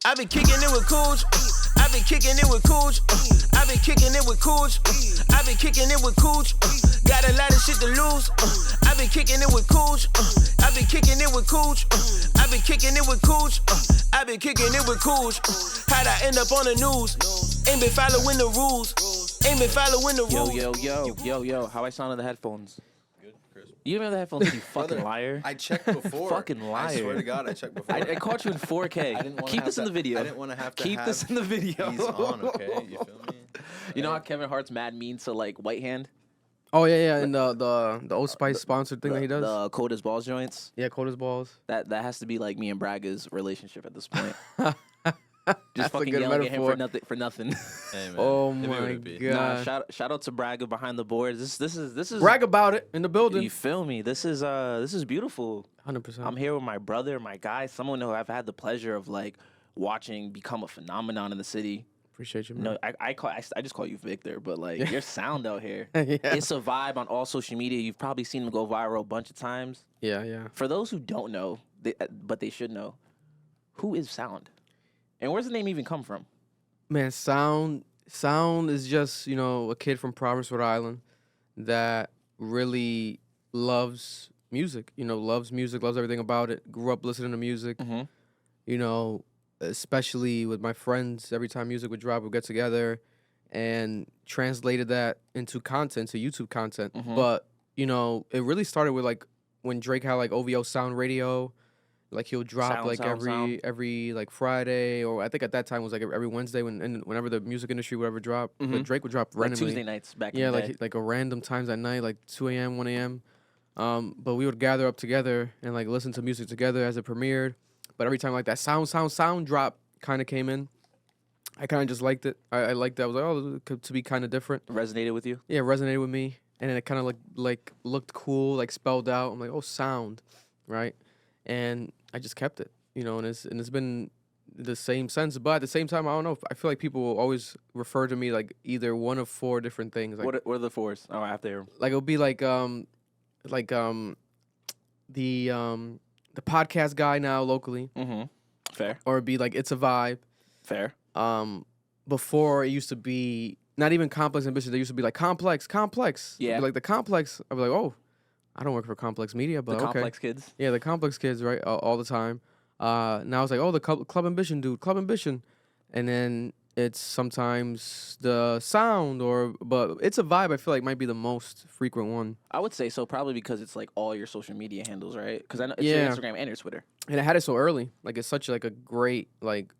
I been kicking it with Cøøg. I been kicking it with Cøøg. I been kicking it with Cøøg. I been kicking it with Cøøg. Got a lot of shit to lose. I been kicking it with Cøøg. I been kicking it with Cøøg. I been kicking it with Cøøg. I been kicking it with Cøøg. How'd I end up on the news? Ain't been following the rules. Ain't been following the rules. Yo. How I sound on the headphones? You didn't have the headphones, you fucking liar. I checked before. Fucking liar. I swear to God, I checked before. I caught you in 4K. Keep this in the video. I didn't want to have to Keep this in the video. These on, okay? You feel me? You know how Kevin Hart's mad mean to like White Hand? Oh yeah, and the Old Spice sponsored thing that he does. The cold as balls joints. Yeah, cold as balls. That has to be like me and Braga's relationship at this point. Just That's fucking a good yelling at him metaphor. for nothing. Hey, man. Oh It my would be. god. Nah, shout out to Braga behind the boards. This is Brag about it in the building. You feel me? This is beautiful. 100%. I'm here with my brother, my guy, someone who I've had the pleasure of like watching become a phenomenon in the city. Appreciate you, man. No, I just call you Victor, but like your sound out here, Yeah. it's a vibe on all social media. You've probably seen him go viral a bunch of times. Yeah. For those who don't know, but they should know, who is Sound, and where's the name even come from? Man, Sound is just, a kid from Providence, Rhode Island that really loves music. Loves music, loves everything about it. Grew up listening to music. Mm-hmm. Especially with my friends, every time music would drop, we'd get together and translated that into content, to YouTube content. Mhm. But, it really started with like when Drake had like OVO Sound Radio. Like he'll drop Sound. every like Friday, or I think at that time it was like every Wednesday whenever the music industry would ever drop. But Mhm. Drake would drop Like randomly. Tuesday nights back Yeah, in the day. like a random times at night, like 2 a.m., 1 a.m. But we would gather up together and like listen to music together as it premiered. But every time like that sound drop kind of came in, I kind of just liked it. I liked that. I was like, oh, it could to be kind of different. Resonated with you? Yeah, it resonated with me. And then it kind of like looked cool, like spelled out. I'm like, oh, sound, right? And I just kept it, and it's been the same since. But at the same time, I don't know. I feel like people will always refer to me like either one of 4 different things. Like, What are the fours? Oh, after. like it'll be like the podcast guy now locally, Mm-hmm. Fair. or it'd be like it's a vibe. Fair. Before it used to be not even complex ambition. They used to be like complex. Yeah. It'd be like the complex. I'd be like, oh, I don't work for Complex Media, but The okay. complex kids. Yeah, the complex kids, right? All the time. Now it's like, oh, the Club Ambition dude, Club Ambition, and then it's sometimes the sound, but it's a vibe. I feel like might be the most frequent one. I would say so, probably because it's like all your social media handles, right? Because I know it's Yeah. your Instagram and your Twitter. And I had it so early. Like it's such like a great like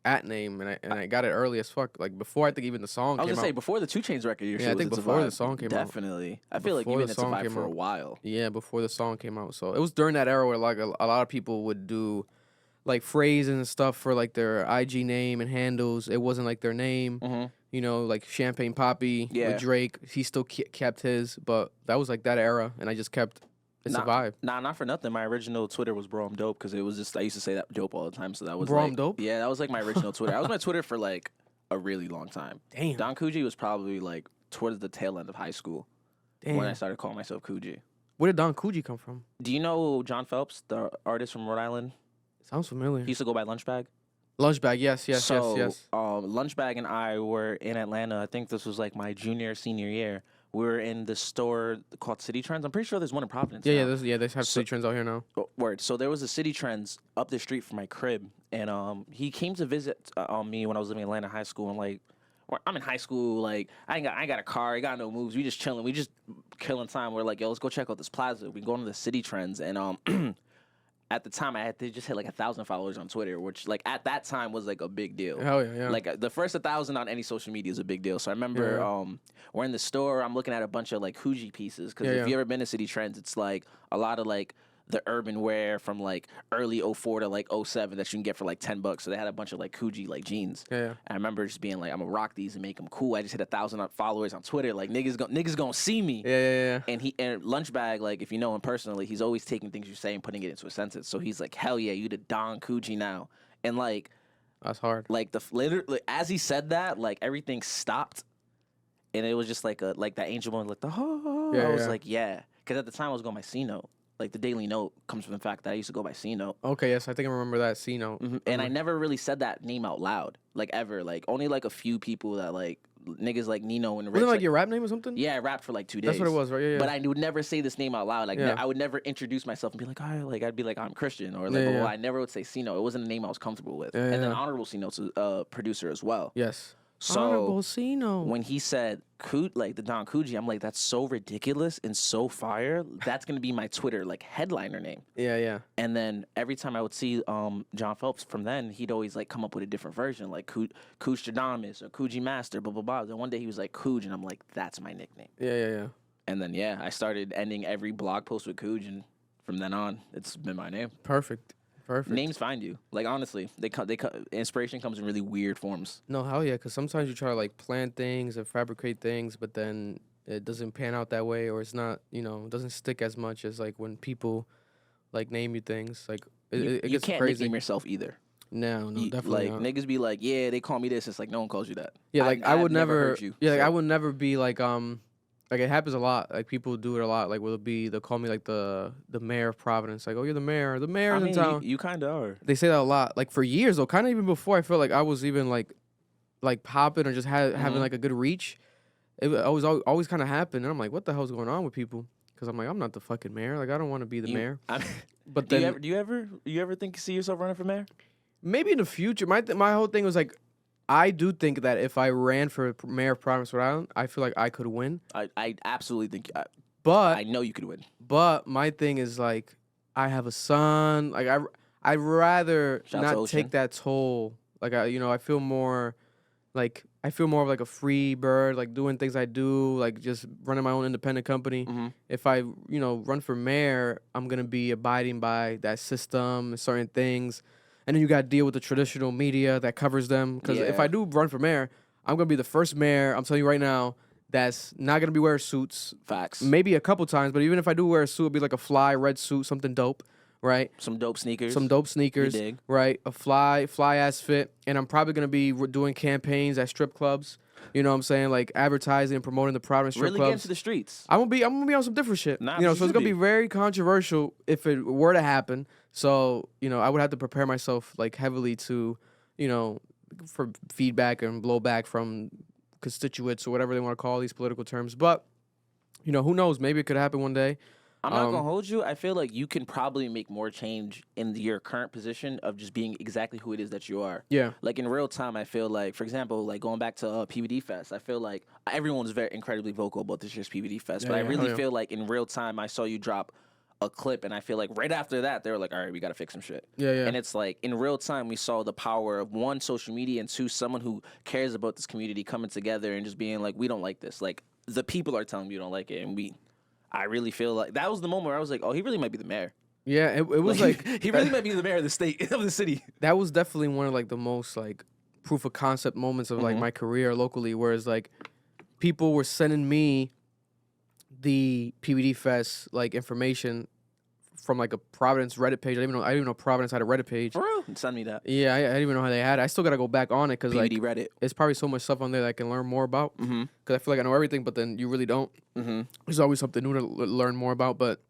at name, and I got it early as fuck. Like before I think even the song I was came gonna say out. before the 2 Chainz record, your Yeah, shit I was think It's a before the Vibe. song came out. Definitely. I feel like Before you've the been It's a song Vibe came for a out. while. Yeah, before the song came out. So it was during that era where like a lot of people would do like phrases and stuff for like their IG name and handles. It wasn't like their name. Mm-hmm. Like Champagne Poppy Yeah. with Drake. He still kept his, but that was like that era, and I just kept. It's a vibe. Nah, not for nothing. My original Twitter was Bro I'm Dope because it was just I used to say that dope all the time. So that was Bro, like, I'm Dope? Yeah, that was like my original Twitter. I was my Twitter for like a really long time. Damn. Don Coogee was probably like towards the tail end of high school Damn. when I started calling myself Coogee. Where did Don Coogee come from? Do you know John Phelps, the artist from Rhode Island? Sounds familiar. He used to go by Lunchbag. Lunchbag, yes. So, Lunchbag and I were in Atlanta. I think this was like my senior year. We were in the store called City Trends. I'm pretty sure there's one in Providence. Yeah, now. they have city trends out here now. Word. So there was a City Trends up the street from my crib, and he came to visit me when I was living in Atlanta high school. And like, I'm in high school. Like, I ain't got a car. I got no moves. We just chilling. We just killing time. We're like, yo, let's go check out this plaza. We go to the City Trends, and at the time, I had to just hit like 1,000 followers on Twitter, which like at that time was like a big deal. Hell yeah. Like the first 1,000 on any social media is a big deal. So I remember we're in the store. I'm looking at a bunch of like Coogee pieces because if you ever been to City Trends, it's like a lot of like the urban wear from like early 04 to like 07 that you can get for like $10. So they had a bunch of like Coogee like jeans. Yeah. And I remember just being like, I'm gonna rock these and make them cool. I just hit 1,000 followers on Twitter. Like niggas gonna see me. Yeah. And Lunchbag, like if you know him personally, he's always taking things you say and putting it into a sentence. So he's like, hell yeah, you the Don Coogee now. And like That's hard. like literally as he said that, like everything stopped, and it was just like that angel moment, like the I was like, yeah, because at the time I was going my C note. like the Daily Note comes from the fact that I used to go by C Note. Okay, yes, I think I remember that C note. And I never really said that name out loud, like ever. Like only like a few people that like niggas like Nino and Rich. Wasn't it like your rap name or something? Yeah, I rapped for like 2 days. That's what it was, right? Yeah. But I would never say this name out loud. Like Yeah. I would never introduce myself and be like, oh, like I'd be like, I'm Christian, or like, Yeah, blah, blah, yeah. blah. I never would say C Note. It wasn't a name I was comfortable with. Yeah, and then yeah. Honorable C Note's a producer as well. Yes. So Honorable C note. when he said like the Don Coogee, I'm like, that's so ridiculous and so fire. That's gonna be my Twitter like headliner name. Yeah. And then every time I would see John Phelps from then, he'd always like come up with a different version, like Coogee or Coogee Master, blah blah blah. Then one day he was like Coogee, and I'm like, that's my nickname. Yeah. And then I started ending every blog post with Coogee, and from then on, it's been my name. Perfect. Names find you. Like honestly, inspiration comes in really weird forms. No, hell yeah, because sometimes you try to like plan things and fabricate things, but then it doesn't pan out that way, or it's not, it doesn't stick as much as like when people like name you things. Like it You gets can't crazy. nickname yourself either. No, definitely like not. niggas be like, yeah, they call me this. It's like no one calls you that. Yeah, like I would I've never. heard you, Yeah, like so. I would never be like it happens a lot. Like people do it a lot. Like they'll call me like the mayor of Providence. Like, oh, you're the mayor. The mayor's I mean, in town. you kind of are. They say that a lot. Like for years though, kind of even before I felt like I was even like popping or just having like a good reach. It always kind of happened, and I'm like, what the hell's going on with people? Because I'm like, I'm not the fucking mayor. Like I don't want to be the mayor. But do then you ever see yourself running for mayor? maybe in the future, my whole thing was like, I do think that if I ran for mayor of Providence, Rhode Island, I feel like I could win. I absolutely think. But I know you could win. But my thing is like, I have a son. Like I'd rather Shout out to not Ocean. take that toll. Like I feel more of like a free bird, like doing things I do, like just running my own independent company. Mm-hmm. If I run for mayor, I'm gonna be abiding by that system and certain things, and then you gotta deal with the traditional media that covers them. Because if Yeah. I do run for mayor, I'm gonna be the first mayor. I'm telling you right now. That's not gonna be wearing suits. Facts. Maybe a couple times, but even if I do wear a suit, it'll be like a fly red suit, something dope, right? Some dope sneakers. Some dope sneakers, dig. right? A fly ass fit, and I'm probably gonna be doing campaigns at strip clubs. You know what I'm saying? Like advertising and promoting the Providence strip Really get clubs. into the streets. I'm gonna be on some different shit. Nah, So you it's should gonna be be. very controversial if it were to happen. So I would have to prepare myself like heavily to, for feedback and blowback from constituents or whatever they want to call these political terms. But who knows? Maybe it could happen one day. I'm not gonna hold you. I feel like you can probably make more change in your current position of just being exactly who it is that you are. Yeah. Like in real time, I feel like, for example, like going back to PBD Fest, I feel like everyone's very incredibly vocal about this year's PBD Fest. But I Yeah. really Oh, yeah. feel like in real time, I saw you drop a clip, and I feel like right after that, they were like, all right, we gotta fix some shit. Yeah. And it's like in real time, we saw the power of one, social media, and two, someone who cares about this community coming together and just being like, we don't like this. Like the people are telling me you don't like it, and I really feel like that was the moment where I was like, oh, he really might be the mayor. Yeah. It was like he really might be the mayor of the state of the city. that was definitely one of like the most like proof of concept moments of like my career locally, whereas like people were sending me the PBD Fest like information from like a Providence Reddit page. I didn't even know Providence had a Reddit page. For real? Send me that. Yeah, I didn't even know how they had it. I still gotta go back on it because like PBD Reddit. it's probably so much stuff on there that I can learn more about. Mm-hmm. Because I feel like I know everything, but then you really don't. Mm-hmm. There's always something new to learn more about. But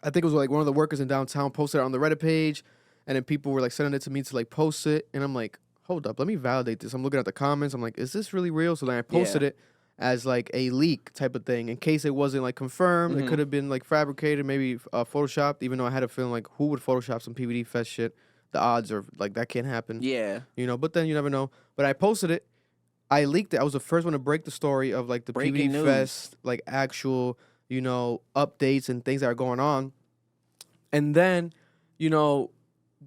I think it was like one of the workers in downtown posted it on the Reddit page, and then people were like sending it to me to like post it, and I'm like, hold up, let me validate this. I'm looking at the comments. I'm like, is this really real? So then I posted it as like a leak type of thing in case it wasn't like confirmed. It could have been like fabricated, maybe photoshopped. Even though I had a feeling like who would Photoshop some PBD Fest shit? The odds are like that can't happen. Yeah. But then you never know. But I posted it. I leaked it. I was the first one to break the story of like the Breaking PBD news. Fest, like actual, updates and things that are going on. And then,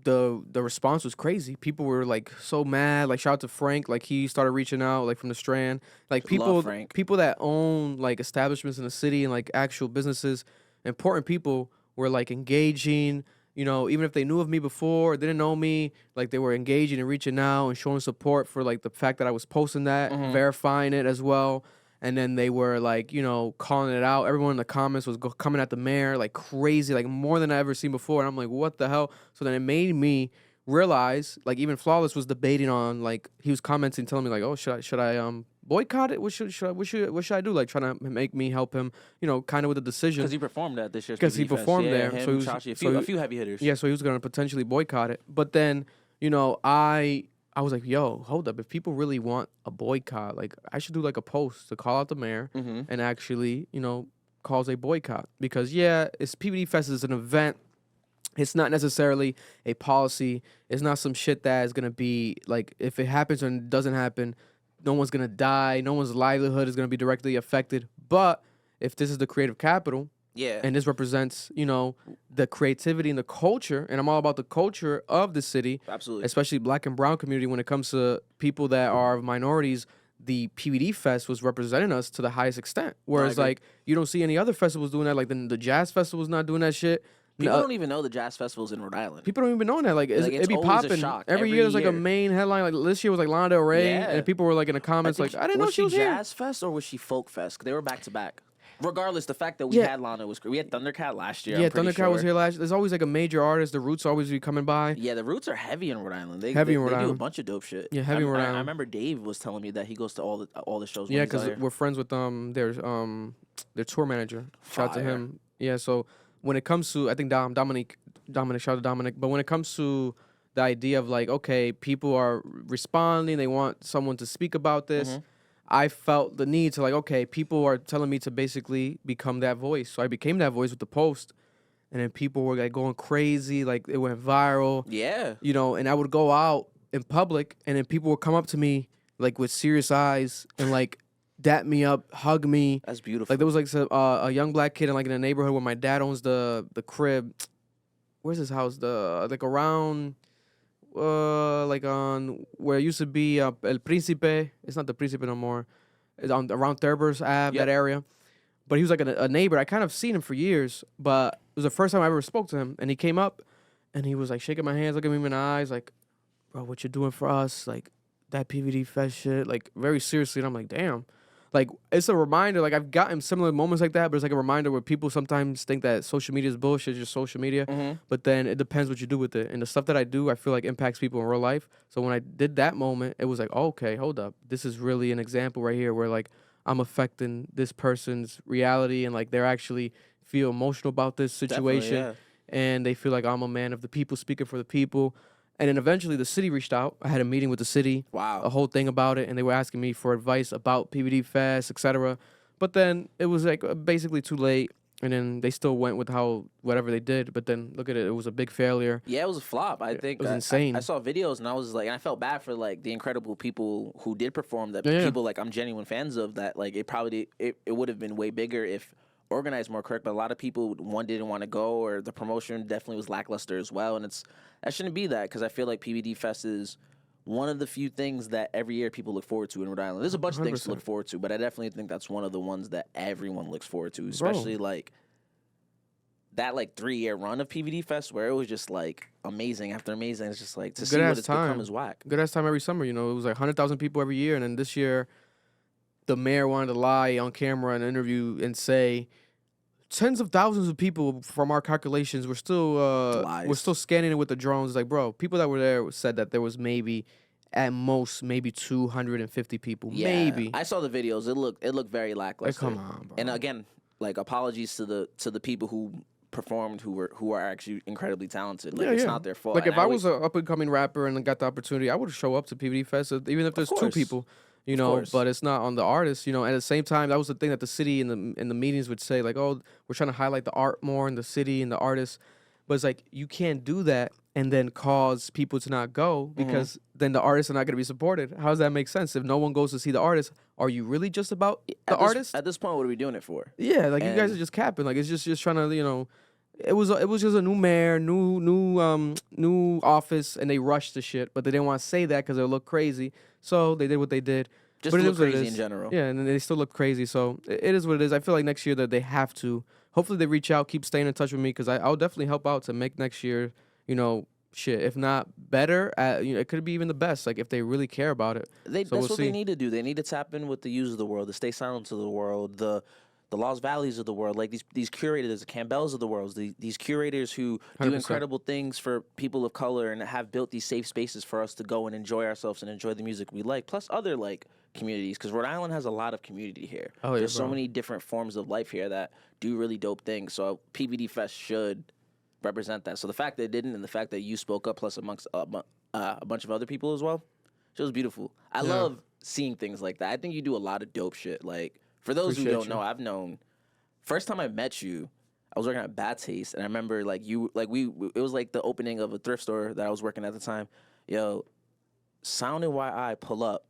the response was crazy. People were like so mad. Like shout out to Frank. Like he started reaching out like from the Strand. Like Love Frank. people that own like establishments in the city and like actual businesses, important people were like engaging. Even if they knew of me before or didn't know me, like they were engaging and reaching out and showing support for like the fact that I was posting that, verifying it as well. And then they were like, calling it out. Everyone in the comments was coming at the mayor like crazy, like more than I ever seen before. And I'm like, what the hell? So then it made me realize, like even Flawless was debating on, like he was commenting, telling me like, oh, should I boycott it? What should I do? Like trying to make me help him, kind of with the decision. Because he performed at this year's Because he PVD Fest. performed Yeah, there, him, so he was- Chachi, so a few heavy hitters. Yeah, so he was gonna potentially boycott it. But then, I was like, yo, hold up. If people really want a boycott, like I should do like a post to call out the mayor Mm-hmm. and actually, cause a boycott. Because yeah, it's PVD Fest is an event. It's not necessarily a policy. It's not some shit that is gonna be like if it happens or it doesn't happen, no one's gonna die. No one's livelihood is gonna be directly affected. But if this is the creative capital, Yeah. and this represents, the creativity and the culture, and I'm all about the culture of the city, Absolutely. especially Black and Brown community. When it comes to people that are minorities, the PVD Fest was representing us to the highest extent. Whereas, agree. like, you don't see any other festivals doing that. Like the Jazz Festival's not doing that shit. People No, don't even know the jazz festivals in Rhode Island. people don't even know that. Like, Like, it it's be always a popping shock every every year. There's like a year. main headline. Like this year was like Lana Del Rey, Yeah. and people were like in the comments like, I didn't know she was here. Jazz Fest or was she Folk Fest? 'Cause they were back to back. Regardless, the fact that we Yeah. had Lana was great. We had Thundercat last year. Yeah, I'm pretty Thundercat was sure. here last. There's always like a major artist. The Roots always be coming by. Yeah, the Roots are heavy in Rhode Island. They, Heavy they, in Rhode they do a Island. bunch of dope shit. Yeah, heavy in Rhode I Island. remember Dave was telling me that he goes to all the shows. Yeah, when he's out because here. we're friends with their tour manager. Shout out to Fire. him. Yeah, so when it comes to, I think Dominic, shout out to Dominic. But when it comes to the idea of like, okay, people are responding, they want someone to speak about this. Mm-hmm. I felt the need to like, okay, people are telling me to basically become that voice. So I became that voice with the post, and then people were like going crazy, like it went viral. Yeah. And I would go out in public, and then people would come up to me like with serious eyes and like dap me up, hug me. That's beautiful. Like there was like a young Black kid in like in a neighborhood where my dad owns the crib. Where's his house? Like around, like on where it used to be El Príncipe. It's not the Príncipe no more. It's on around Thurber's Ave, Yep. that area. But he was like a neighbor. I kind of seen him for years, but it was the first time I ever spoke to him. And he came up, and he was like shaking my hands, looking me in the eyes, like, "Bro, what you doing for us? Like that PVD Fest shit." Like very seriously, and I'm like, "Damn." Like it's a reminder. Like I've gotten similar moments like that, but it's like a reminder where people sometimes think that social media is bullshit, just social media. Mhm. But then it depends what you do with it. And the stuff that I do, I feel like impacts people in real life. So when I did that moment, it was like, oh, okay, hold up, this is really an example right here where like I'm affecting this person's reality, and like they're actually feel emotional about this situation, Definitely, and they feel like I'm a man of the people, speaking for the people. And then eventually the city reached out. I had a meeting with the city, Wow. a whole thing about it, and they were asking me for advice about PVD Fest, etc. But then it was like basically too late, and then they still went with whatever they did. But then look at it, it was a big failure. Yeah, it was a flop. I think was I- insane. I saw videos and I was like, and I felt bad for like the incredible people who did perform. That Yeah. people like I'm genuine fans of. That like it would have been way bigger if organized more correct. But a lot of people didn't want to go, or the promotion definitely was lackluster as well. And that shouldn't be that, because I feel like PVD Fest is one of the few things that every year people look forward to in Rhode Island. There's a bunch of things to 100%. look forward to, but I definitely think that's one of the ones that everyone looks forward to, especially like that like 3-year run of PVD Fest where it was just like amazing after amazing. It's just like to see what Good-ass it's become time. is whack. Good ass time every summer. It was like 100,000 people every year, and then this year, the mayor wanted to lie on camera in an interview and say tens of thousands of people from our calculations were still Lies. scanning it with the drones. Like, bro, people that were there said that there was maybe at most maybe 250 people. Yeah, Maybe. I saw the videos. It looked very Like, lackluster. come on, bro. And again, like apologies to the people who performed who are actually incredibly talented. Like it's not their fault. Like And if I was an up and coming rapper and got the opportunity, I would show up to PVD Fest, even if there's two course. people. Of course. But it's not on the artist. At the same time, that was the thing that the city in the meetings would say, like, oh, we're trying to highlight the art more in the city and the artists. But it's like you can't do that and then cause people to not go, because then the artists are not going to be supported. How does that make sense? If no one goes to see the artist, are you really just about the artist? At this point, what are we doing it for? Yeah, like you guys And- are just capping. Like it's just trying to, it was just a new mayor, new office, and they rushed the shit, but they didn't want to say that because it look crazy. So they did what they did. Just But to it look is what it crazy is. in general. Yeah, and then they still look crazy. So it is what it is. I feel like next year that they have to. Hopefully they reach out, keep staying in touch with me, because I'll definitely help out to make next year, shit, if not better, it could be even the best. Like if they really care about it. So That's we'll what see. they need to do. They need to tap in with the youth of the world, the Stay Silent to the world, the the Lost Valleys of the world, like these curators, the Campbells of the world, these curators who do 100%. incredible things for people of color and have built these safe spaces for us to go and enjoy ourselves and enjoy the music we like, plus other like communities, because Rhode Island has a lot of community here. Oh, yeah, There's so bro. many different forms of life here that do really dope things. So PVD Fest should represent that. So the fact that it didn't, and the fact that you spoke up, plus amongst a bunch of other people as well, it was beautiful. I love seeing things like that. I think you do a lot of dope shit. Like, for those who don't know, I've known. First time I met you, I was working at Bad Taste, and I remember like it was like the opening of a thrift store that I was working at the time. Yo, Sound and YI pull up.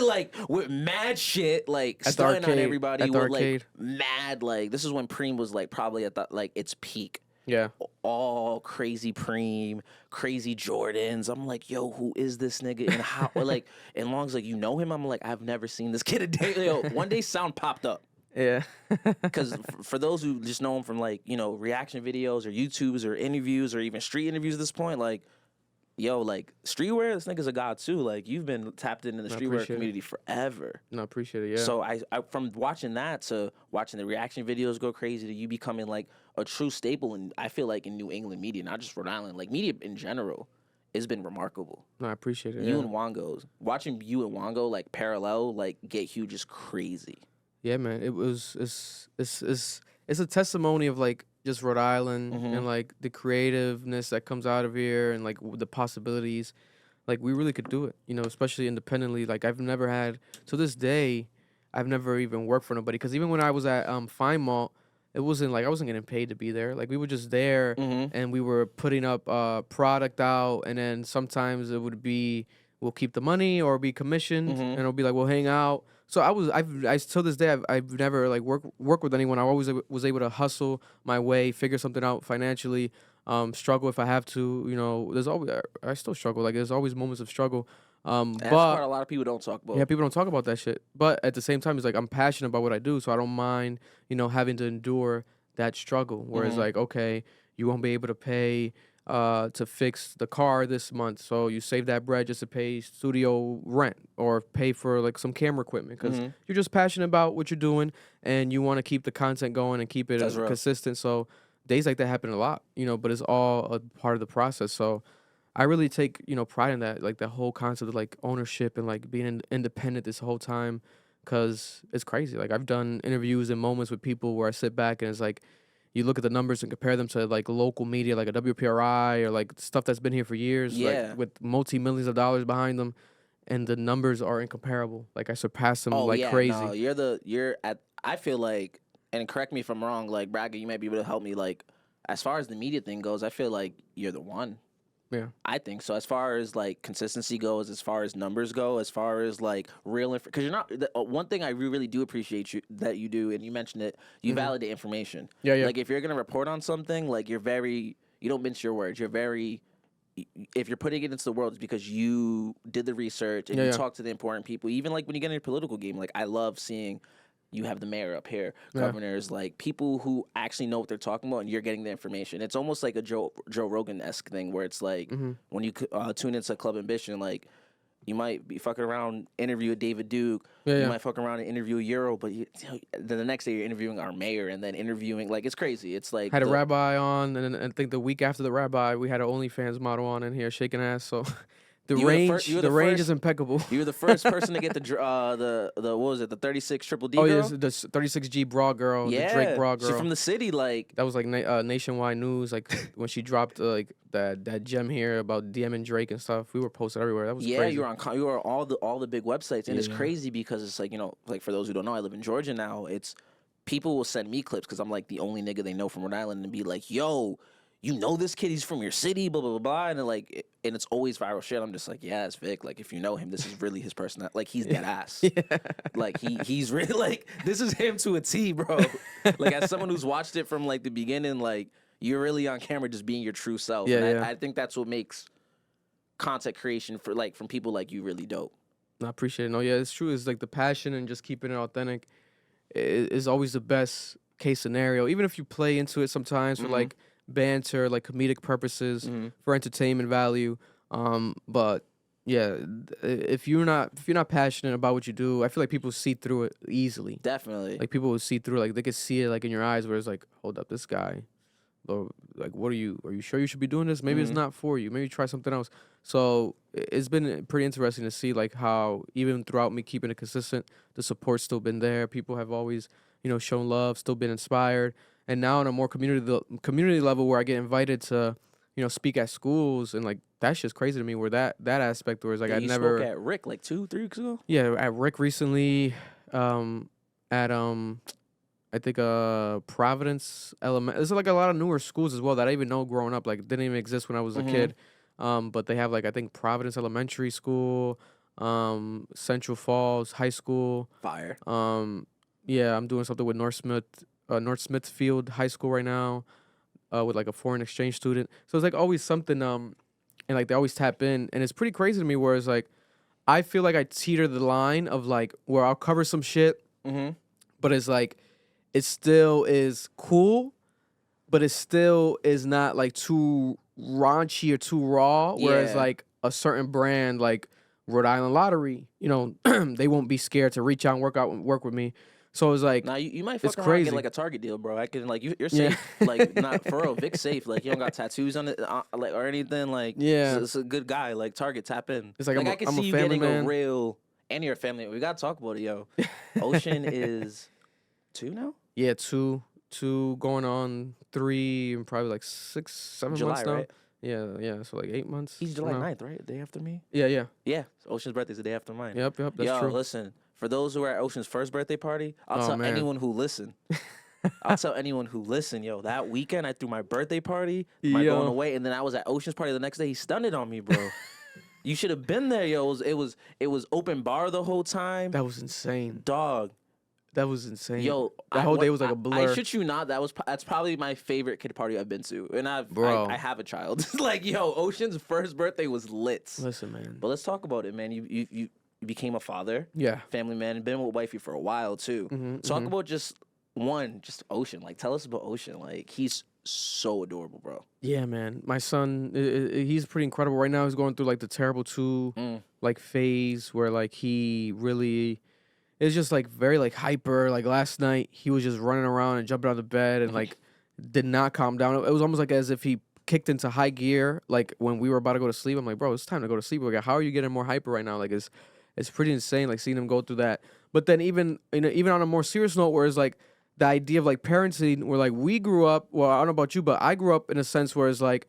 Like with mad shit, like At the stunning on arcade- everybody at the with like arcade. mad, like this is when Preem was like probably at like its peak. Yeah. All crazy Preem, crazy Jordans. I'm like, yo, who is this nigga? And how? Like, and long as like you know him, I'm like, I've never seen this kid a day. Yo, one day Sound popped up. Yeah. Because for those who just know him from like, you know, reaction videos or YouTubes or interviews or even street interviews at this point, like, yo, like streetwear, this nigga's a god too. Like, you've been tapped into the streetwear appreciate it. community forever. No, I appreciate it. Yeah. So I from watching that to watching the reaction videos go crazy to you becoming like a true staple, and I feel like in New England media, not just Rhode Island, like media in general, it's been remarkable. No, I appreciate it. You Yeah. and Wongo's, watching you and Wongo like parallel, like get huge is crazy. Yeah, man. It's a testimony of like just Rhode Island and like the creativeness that comes out of here and like the possibilities. Like we really could do it, you know, especially independently. Like I've never had to this day, I've never even worked for nobody, because even when I was at Fine Malt, it wasn't like I wasn't getting paid to be there. Like we were just there and we were putting up product out, and then sometimes it would be we'll keep the money or be commissioned, and it'll be like we'll hang out. So I till this day I've never like work with anyone. I always was able to hustle my way, figure something out financially, struggle if I have to. You know, there's always I still struggle. Like there's always moments of struggle. And that's But part a lot of people don't talk about. yeah, people don't talk about that shit. But at the same time, it's like I'm passionate about what I do, so I don't mind, you know, having to endure that struggle. Whereas like, okay, you won't be able to pay to fix the car this month, so you save that bread just to pay studio rent or pay for like some camera equipment, because you're just passionate about what you're doing and you want to keep the content going and keep it That's real. consistent. So days like that happen a lot, you know, but it's all a part of the process. So I really take, you know, pride in that, like the whole concept of like ownership and like being independent this whole time, because it's crazy. Like I've done interviews and moments with people where I sit back and it's like, you look at the numbers and compare them to like local media, like a WPRI or like stuff that's been here for years, Yeah. like with multi-millions of dollars behind them, and the numbers are incomparable. Like I surpass them like crazy. No, you're at. I feel like, and correct me if I'm wrong, like Braga, you might be able to help me. Like, as far as the media thing goes, I feel like you're the one. Yeah. I think so. As far as like consistency goes, as far as numbers go, as far as like real because you're not one thing I really do appreciate that you do, and you mentioned it. You validate information. Yeah. Like if you're gonna report on something, like you don't mince your words. If you're putting it into the world, it's because you did the research and you talk to the important people. Even like when you get in a political game, like I love seeing. You have the mayor up here, governors, like people who actually know what they're talking about, and you're getting the information. It's almost like a Joe Rogan-esque thing where it's like when you tune into Club Ambition, like you might be fucking around, interview a David Duke, you might fuck around and interview a Euro, but then the next day you're interviewing our mayor, and then interviewing, like it's crazy. It's like had a rabbi on, and I think the week after the rabbi, we had an OnlyFans model on in here shaking ass. So the range is impeccable. You were the first person to get the what was it, the 36 Triple D girl? girl? Oh yeah, the 36G bra girl, the Drake bra girl. She's from the city, like that was like nationwide news. Like when she dropped like that gem here about DMing Drake and stuff, we were posted everywhere. That was crazy. You were on all the big websites, and it's crazy because it's like, you know, like for those who don't know, I live in Georgia now. It's people will send me clips because I'm like the only nigga they know from Rhode Island, and be like, yo, you know this kid, he's from your city, blah, blah, blah, blah. And it's always viral shit. I'm just like, yeah, it's Vic. Like, if you know him, this is really his personality. Like, he's dead ass. Like, he's really, like, this is him to a T, bro. Like, as someone who's watched it from, like, the beginning, like, you're really on camera just being your true self. I think that's what makes content creation for, like, from people like you really dope. I appreciate it. No, yeah, it's true. It's, like, the passion and just keeping it authentic is always the best case scenario. Even if you play into it sometimes for, like, banter, like comedic purposes, for entertainment value. But Yeah, if you're not passionate about what you do, I feel like people see through it easily. Definitely. Like people will see through, like they could see it like in your eyes, where it's like, hold up, this guy, or like, what are you sure you should be doing this? Maybe it's not for you. Maybe try something else. So it's been pretty interesting to see like how even throughout me keeping it consistent, the support's still been there. People have always, shown love, still been inspired, and now on a more community level where I get invited to, speak at schools, and like that's just crazy to me. Where that aspect where it's like Yeah, I you never spoke at Rick like 2-3 weeks ago. yeah, at Rick recently, at I think Providence Element. There's like a lot of newer schools as well that I didn't even know growing up. Like didn't even exist when I was a kid. But they have like I think Providence Elementary School, Central Falls High School. Fire. Yeah, I'm doing something with North Smithfield High School right now, with like a foreign exchange student. So it's like always something. And like they always tap in, and it's pretty crazy to me. Where it's like, I feel like I teeter the line of like where I'll cover some shit, but it's like, it still is cool, but it still is not like too raunchy or too raw. Whereas Yeah. like a certain brand like Rhode Island Lottery, they won't be scared to reach out and work with me. So it's like, Now you might it's fuck around and crazy. get like a Target deal, bro. I can like you're Yeah. safe, like not for real. Vic's safe, like you don't got tattoos on it, like or anything. Like Yeah. it's a good guy. Like Target, tap in. It's like I can I'm a see you family getting man. a real, and you're a family. We gotta talk about it, yo. Ocean is 2 now. Yeah, two going on 3 and probably like 6, 7 July, months now. right? Yeah. So like 8 months. He's from July now. 9th, right? Day after me. Yeah. Yeah, Ocean's birthday's the day after mine. Yep. That's Yo, true. listen. For those who are at Ocean's first birthday party, I'll Oh, tell man. anyone who listen. I'll tell anyone who listen, yo, that weekend I threw my birthday party, my Yo. going away, and then I was at Ocean's party the next day. He stunned it on me, bro. You should have been there, yo. It was open bar the whole time. That was insane. Dog, That was insane. yo, that whole day was like a blur. I shit you not. That's probably my favorite kid party I've been to, and Bro. I have a child. Like, yo, Ocean's first birthday was lit. Listen, man. But let's talk about it, man. You became a father. Yeah. Family man, been with wifey for a while too. Talk about just Ocean. Like, tell us about Ocean. Like, he's so adorable, bro. Yeah, man. My son, he's pretty incredible. Right now, he's going through like the terrible 2 like phase where like he really is just like very like hyper. Like last night, he was just running around and jumping out of the bed and like did not calm down. It was almost like as if he kicked into high gear. Like when we were about to go to sleep, I'm like, bro, it's time to go to sleep. Like, how are you getting more hyper right now? Like it's pretty insane. Like seeing him go through that. But then even on a more serious note, where it's like the idea of like parenting, where like we grew up. Well, I don't know about you, but I grew up in a sense where it's like,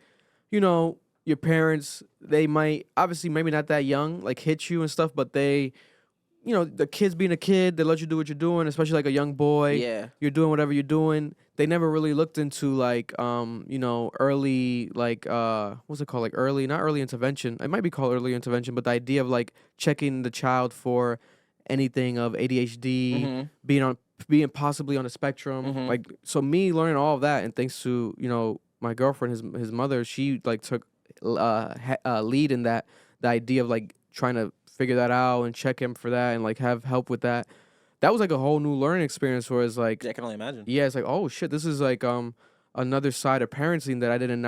your parents, they might obviously maybe not that young, like hit you and stuff, but they, the kids being a kid, they let you do what you're doing, especially like a young boy. Yeah. You're doing whatever you're doing. They never really looked into like, early, like, what's it called? Like not early intervention. It might be called early intervention, but the idea of like checking the child for anything of ADHD, being possibly on the spectrum. Like, so me learning all of that, and thanks to, my girlfriend, his mother, she like took lead in that, the idea of like trying to figure that out and check him for that and like have help with that. That was like a whole new learning experience where it's like, Yeah, I can only imagine. yeah, it's like, oh shit, this is like another side of parenting that I didn't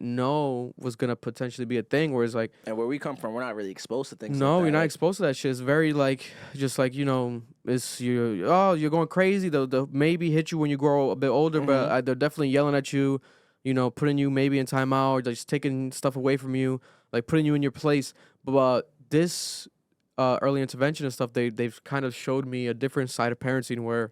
know was gonna potentially be a thing. Where it's like, And where we come from, we're not really exposed to things. no, like you're that. not exposed to that shit. It's very like, just like, it's you're going crazy. They'll maybe hit you when you grow a bit older, but they're definitely yelling at you, putting you maybe in timeout, or just taking stuff away from you, like putting you in your place. But this early intervention and stuff, they've kind of showed me a different side of parenting where,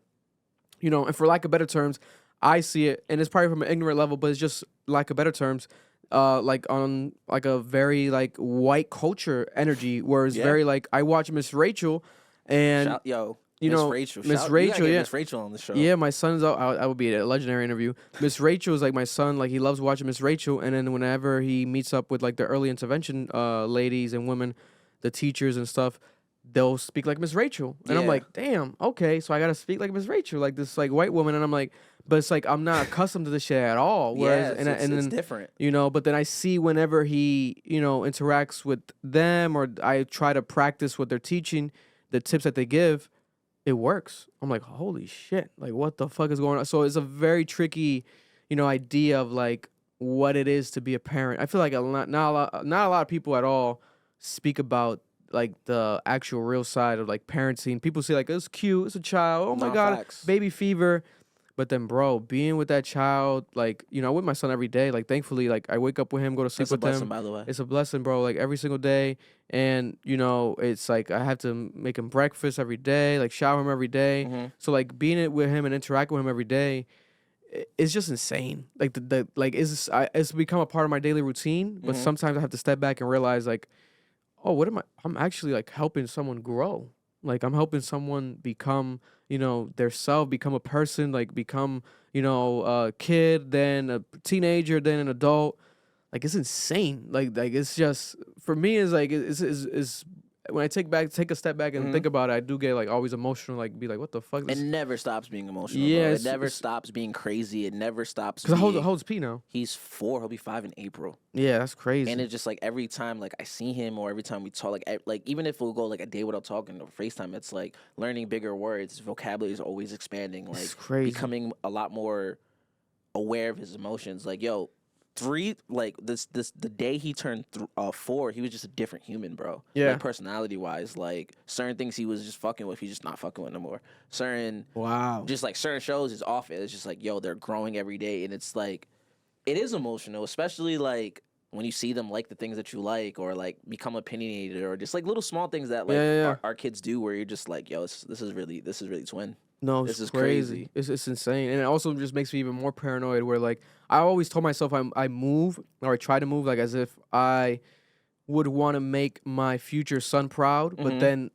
and for lack of better terms, I see it, and it's probably from an ignorant level, but it's just lack of better terms, like on like a very like white culture energy, where it's very like, I watch Miss Rachel, and Miss Rachel. Miss You Rachel, gotta get yeah. Miss Rachel on the show. Yeah, my son's out. I would be at a legendary interview. Miss Rachel is like my son. Like he loves watching Miss Rachel, and then whenever he meets up with like the early intervention ladies and women, the teachers and stuff, they'll speak like Miss Rachel, and I'm Yeah. like, damn, okay, so I gotta speak like Miss Rachel, like this like white woman, and I'm like, but it's like I'm not accustomed to this shit at all. Whereas, Yeah, and it's then different. but then I see whenever he interacts with them, or I try to practice what they're teaching, the tips that they give, it works. I'm like, holy shit, like what the fuck is going on? So it's a very tricky, idea of like what it is to be a parent. I feel like not a lot of people at all speak about like the actual real side of like parenting. People say like it's cute, it's a child. Oh my Nah, god, facts. baby fever. But then, bro, being with that child, like, you know, with my son every day, like, thankfully, like, I wake up with him, go to sleep That's a with blessing, him. by the way. It's a blessing, bro, like, every single day. And, you know, it's like I have to make him breakfast every day, like, shower him every day. Mhm. So, like, being it with him and interacting with him every day, it's just insane. Like, it's become a part of my daily routine. But Mhm. sometimes I have to step back and realize, like, oh, what am I? I'm actually, like, helping someone grow. Like, I'm helping someone become, you know, their self, become a person, like, become, you know, a kid, then a teenager, then an adult. Like, it's insane. Like it's just, for me, it's like, it's when I take a step back and Mhm. think about it, I do get, like, always emotional, like, be like, what the fuck? It never stops being emotional. Yeah, Bro. It it's- never it's- stops being crazy. It never stops. Because how being... old's P now? He's 4. He'll be 5 in April. Yeah, that's crazy. And it's just like every time like I see him or every time we talk, like even if we'll go like a day without talking or FaceTime, it's like learning bigger words. His vocabulary is always expanding. Like It's crazy. becoming a lot more aware of his emotions. Like yo, the day he turned 4, he was just a different human, bro. Yeah. Like personality wise, like certain things he was just fucking with, he's just not fucking with no more. Wow. Just like certain shows is off it. It's just like yo, they're growing every day, and it's like it is emotional, especially like when you see them like the things that you like or like become opinionated or just like little small things that like Yeah. Our kids do where you're just like yo, this is really twin. No, This it's is crazy. crazy. It's insane, and it also just makes me even more paranoid. Where like I always told myself I move or I try to move like as if I would want to make my future son proud, but Mhm. then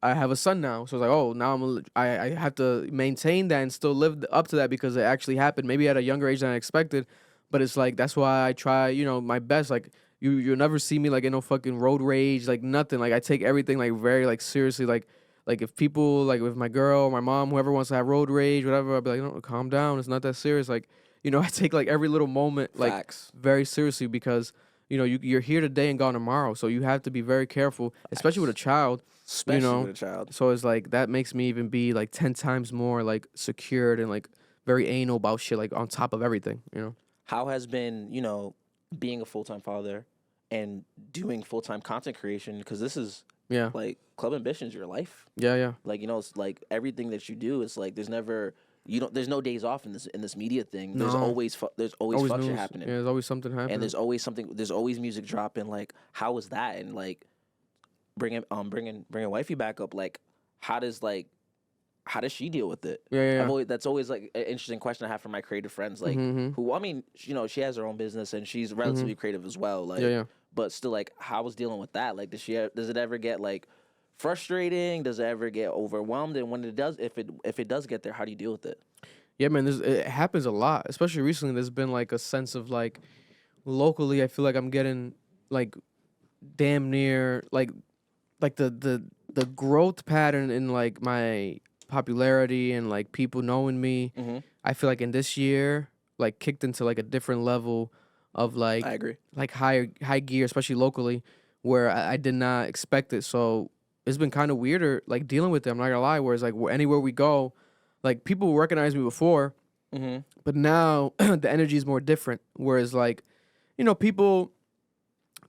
I have a son now, so it's like oh now I have to maintain that and still live up to that because it actually happened maybe at a younger age than I expected, but it's like that's why I try my best. Like you'll never see me like in no fucking road rage, like nothing. Like I take everything like very like seriously. Like if people like with my girl, my mom, whoever wants to have road rage, whatever, I'll be like, no, calm down. It's not that serious. Like, I take like every little moment like Facts. very seriously because you're here today and gone tomorrow. So you have to be very careful, especially with a child. Especially with a child. So it's like that makes me even be like 10 times more like secured and like very anal about shit, like on top of everything. How has been being a full-time father and doing full-time content creation, because this is Yeah. like Club Ambition's your life. Yeah. Like it's like everything that you do. It's like there's no days off in this media thing. There's No. always fuck shit news. happening. Yeah, there's always something happening. And there's always music dropping. Like how is that? And like bringing wifey back up. Like how does she deal with it? Yeah. That's always like an interesting question I have for my creative friends. Like Mhm. who, I mean, she has her own business and she's relatively creative as well. Like Yeah. but still, like, how was dealing with that? Like, does it ever get like frustrating? Does it ever get overwhelmed? And when it does, if it does get there, how do you deal with it? Yeah, man, it happens a lot. Especially recently, there's been like a sense of like locally, I feel like I'm getting like damn near like the growth pattern in like my popularity and like people knowing me. Mm-hmm. I feel like in this year, like kicked into like a different level of like I agree. like high gear, especially locally, where I did not expect it. So it's been kind of weirder, like dealing with it. I'm not gonna lie. Whereas like anywhere we go, like people recognize me before, Mm-hmm. but now the energy is more different. Whereas like, people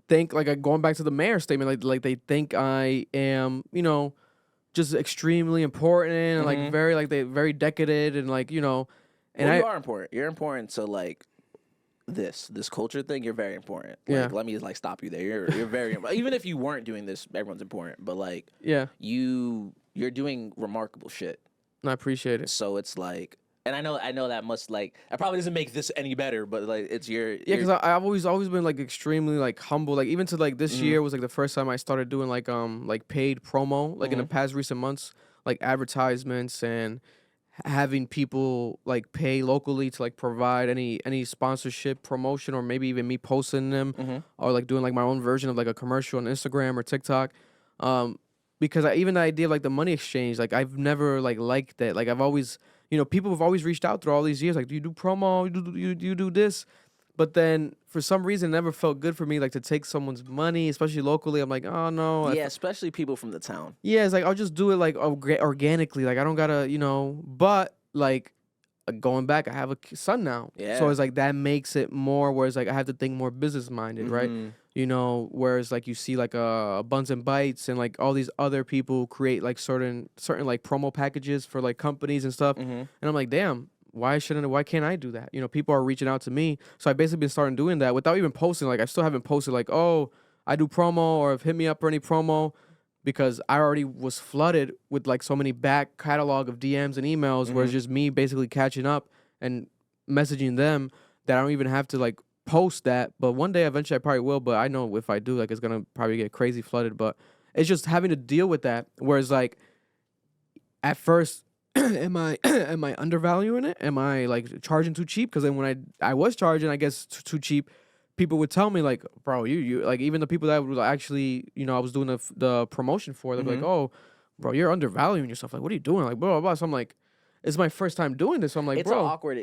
think like going back to the mayor statement, like they think I am, just extremely important and like very decadent and like and Well, I you are important. You're important to like this culture thing. You're very important. Like, Yeah. let me like stop you there. You're very even if you weren't doing this, everyone's important. But like yeah, you're doing remarkable shit. I appreciate it. So it's like, and I know that must like, it probably doesn't make this any better, but like it's Yeah, because I've always been like extremely like humble. Like even to like this year was like the first time I started doing like paid promo. Like in the past recent months, like advertisements and having people like pay locally to like provide any sponsorship promotion or maybe even me posting them or like doing like my own version of like a commercial on Instagram or TikTok. Because even the idea of like the money exchange, like I've never like liked that. Like I've always, people have always reached out through all these years. Like, do you do promo? You do this? But then for some reason, it never felt good for me like to take someone's money, especially locally. I'm like, oh no. yeah, especially people from the town. Yeah, it's like I'll just do it like organically. Like I don't gotta, But like going back, I have a son now. Yeah. So it's like that makes it more. Whereas like I have to think more business minded, right? you know, whereas like you see like Buns and Bites and like all these other people create like certain like promo packages for like companies and stuff. And I'm like, damn, why can't I do that? You know, people are reaching out to me. So I basically been starting doing that without even posting. Like I still haven't posted like, oh, I do promo or hit me up for any promo, because I already was flooded with like so many back catalog of DMs and emails where it's just me basically catching up and messaging them that I don't even have to like post that. But one day eventually I probably will, but I know if I do, like, it's gonna probably get crazy flooded. But it's just having to deal with that, whereas like at first am I undervaluing it? Am I like charging too cheap? Because then when I was charging, I guess too cheap, people would tell me like, bro, you like, even the people that would actually, you know, I was doing the promotion for, they'd be like, oh, bro, you're undervaluing yourself. Like, what are you doing? Like, blah, blah, blah. So I'm like, it's my first time doing this. So I'm like, It's bro,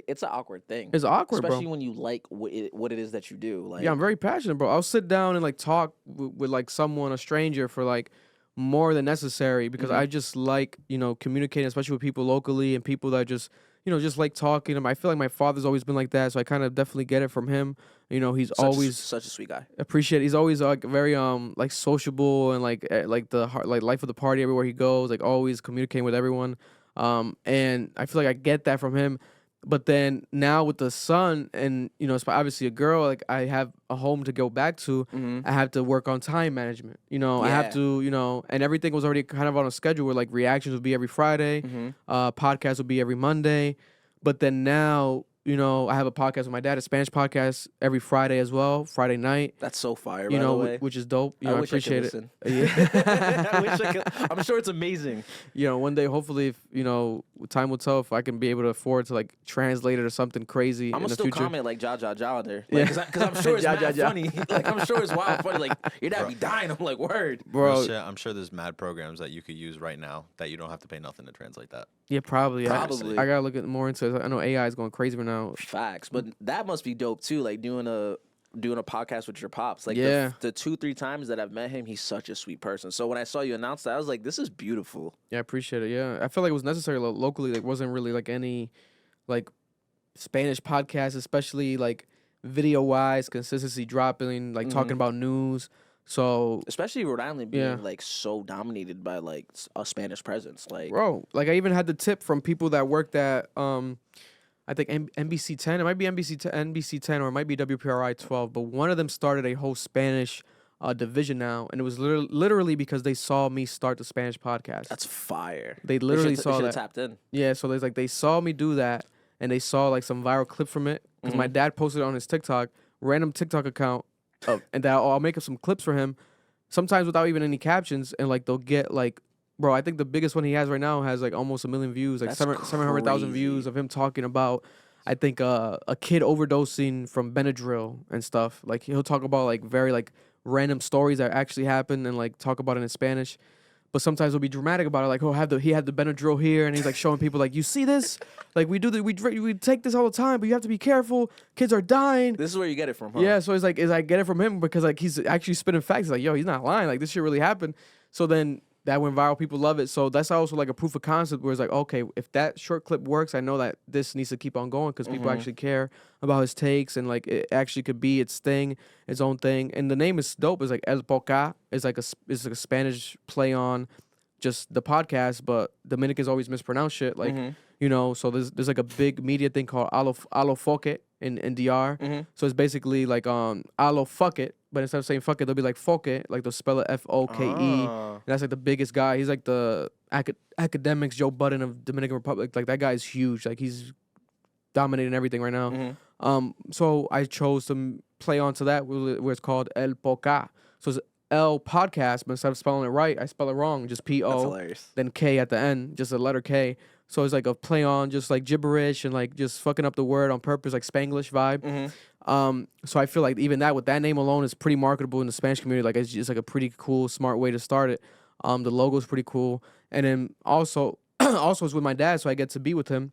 it's an awkward thing. it's awkward, especially bro. when you like what it is that you do. Like, Yeah, I'm very passionate, bro. I'll sit down and like talk with like someone, a stranger, for like more than necessary, because I just like, you know, communicating, especially with people locally and people that just, you know, just like talking. I feel like my father's always been like that, so I kind of definitely get it from him. You know, he's always such a sweet guy. appreciate. He's always like very like sociable and like the heart, like life of the party everywhere he goes. Like always communicating with everyone. And I feel like I get that from him. But then now with the son and, you know, it's obviously a girl, like I have a home to go back to. I have to work on time management. You know, I have to, you know, and everything was already kind of on a schedule where like reactions would be every Friday, podcast would be every Monday. But then now, you know, I have a podcast with my dad, a Spanish podcast every Friday as well, Friday night. That's so fire, You by know, the way. which is dope. You know, I wish I could appreciate listen. it. Yeah. I wish I could. I'm sure it's amazing. You know, one day, hopefully, if, you know, time will tell if I can be able to afford to like translate it or something crazy I'm in gonna the still future. comment like ja on there, Yeah. because I'm sure it's Ja, mad ja, ja. funny. Like I'm sure it's wild funny. Like your dad be dying. I'm like, word. Bro, Real shit, I'm sure there's mad programs that you could use right now that you don't have to pay nothing to translate that. yeah, probably. Probably. I gotta look at more into it. I know AI is going crazy right now. Facts, but that must be dope too. Like doing a podcast with your pops. Like Yeah. the 2-3 times that I've met him, he's such a sweet person. So when I saw you announce that, I was like, this is beautiful. Yeah, I appreciate it. Yeah, I feel like it was necessary locally. Like, wasn't really like any like Spanish podcasts, especially like video wise, consistency dropping, like talking about news. So, Especially Rhode Island being Yeah. like so dominated by like a Spanish presence. Like bro, like I even had the tip from people that worked at I think NBC 10. It might be NBC 10 or it might be WPRI 12. But one of them started a whole Spanish division now, and it was literally because they saw me start the Spanish podcast. that's fire. They literally They saw should've that. tapped in. Yeah, so there's like they saw me do that, and they saw like some viral clip from it because my dad posted it on his TikTok, random TikTok account, and that I'll make up some clips for him, sometimes without even any captions, and like they'll get like, bro, I think the biggest one he has right now has like almost 1 million views, like That's 700,000 crazy. views of him talking about, I think a kid overdosing from Benadryl and stuff. Like he'll talk about like very like random stories that actually happened and like talk about it in Spanish. But sometimes he'll be dramatic about it, like, oh, he had the Benadryl here, and he's like showing people, like, you see this? Like, we take this all the time, but you have to be careful. Kids are dying. This is where you get it from, huh? Yeah, so it's like, I get it from him because like he's actually spitting facts. He's like, yo, he's not lying. Like this shit really happened. So then that went viral. People love it. So that's also like a proof of concept where it's like, okay, if that short clip works, I know that this needs to keep on going because people actually care about his takes and like it actually could be its thing, its own thing. And the name is dope. It's like El Poca. It's like a Spanish play on just the podcast, but Dominicans always mispronounce shit. Like, you know, so there's like a big media thing called Alo Fuck It in DR. So it's basically like Alo Fuck It, but instead of saying fuck it, they'll be like Foke It, like they'll spell it FOKE. And that's like the biggest guy. He's like the academics Joe Budden of Dominican Republic. Like that guy's huge. Like he's dominating everything right now. So I chose to play onto that where it's called El Poca. So it's L podcast, but instead of spelling it right, I spell it wrong. Just That's P-O, hilarious. then K at the end, just a letter K. So it's like a play on just like gibberish and like just fucking up the word on purpose, like Spanglish vibe. So I feel like even that with that name alone is pretty marketable in the Spanish community. Like it's just like a pretty cool, smart way to start it. The logo is pretty cool, and then also it's with my dad, so I get to be with him.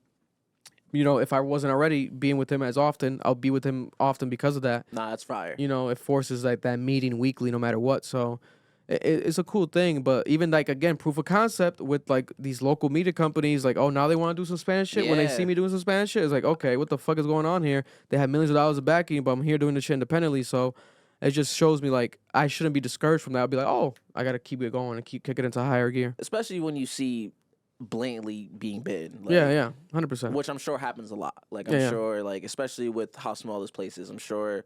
You know, if I wasn't already being with him as often, I'll be with him often because of that. Nah, that's fire. You know, it forces like that meeting weekly, no matter what. So it's a cool thing. But even like again, proof of concept with like these local media companies, like oh now they want to do some Spanish shit. When they see Yeah. me doing some Spanish shit, it's like okay, what the fuck is going on here? They have millions of dollars of backing, but I'm here doing this shit independently. So it just shows me like I shouldn't be discouraged from that. I'll be like, oh, I gotta keep it going and keep kicking into higher gear. Especially when you see blatantly being bitten. Like, Yeah, 100%. which I'm sure happens a lot. Like, Yeah. I'm sure, like, especially with how small this place is, I'm sure,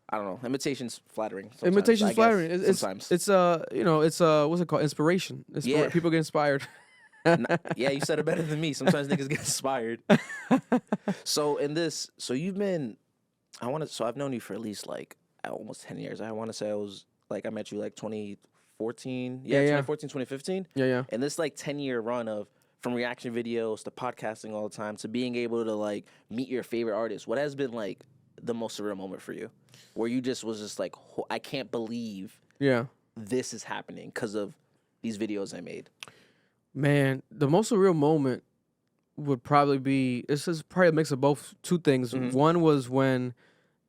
I don't know, imitation's flattering. Sometimes, Imitation's I guess, flattering. It's sometimes. it's what's it called? Inspiration. Yeah. People get inspired. Yeah, you said it better than me. Sometimes niggas get inspired. So you've been, so I've known you for at least like almost 10 years. I want to say I met you like 2014. Yeah, 2014, 2015. Yeah. And this like 10-year run of from reaction videos to podcasting all the time to being able to like meet your favorite artists. What has been like the most surreal moment for you? Where you just was just like, I can't believe this is happening because of these videos I made. Man, the most surreal moment would probably be, this is probably a mix of both, two things. Mm-hmm. One was when,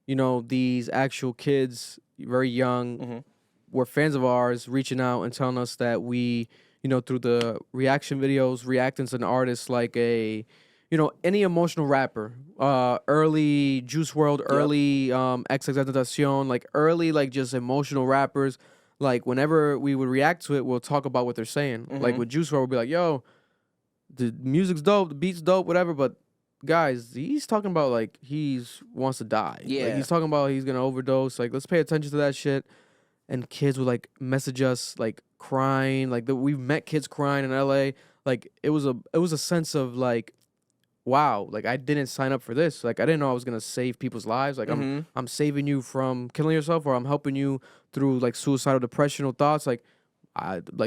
these actual kids, very young, were fans of ours, reaching out and telling us that we, through the reaction videos, reacting to an artist like any emotional rapper, early Juice WRLD, early XXXTentacion, like early, like just emotional rappers. Like, whenever we would react to it, we'll talk about what they're saying. Like, with Juice WRLD, we'll be like, yo, the music's dope, the beat's dope, whatever, but guys, he's talking about, like, wants to die. Yeah. Like, he's talking about he's going to overdose. Like, let's pay attention to that shit. And kids would, like, message us, like, crying. Like, we've met kids crying in L.A. Like, it was a sense of, like, wow, like, I didn't sign up for this. Like, I didn't know I was going to save people's lives. Like, I'm saving you from killing yourself, or I'm helping you through, like, suicidal depression or thoughts. Like,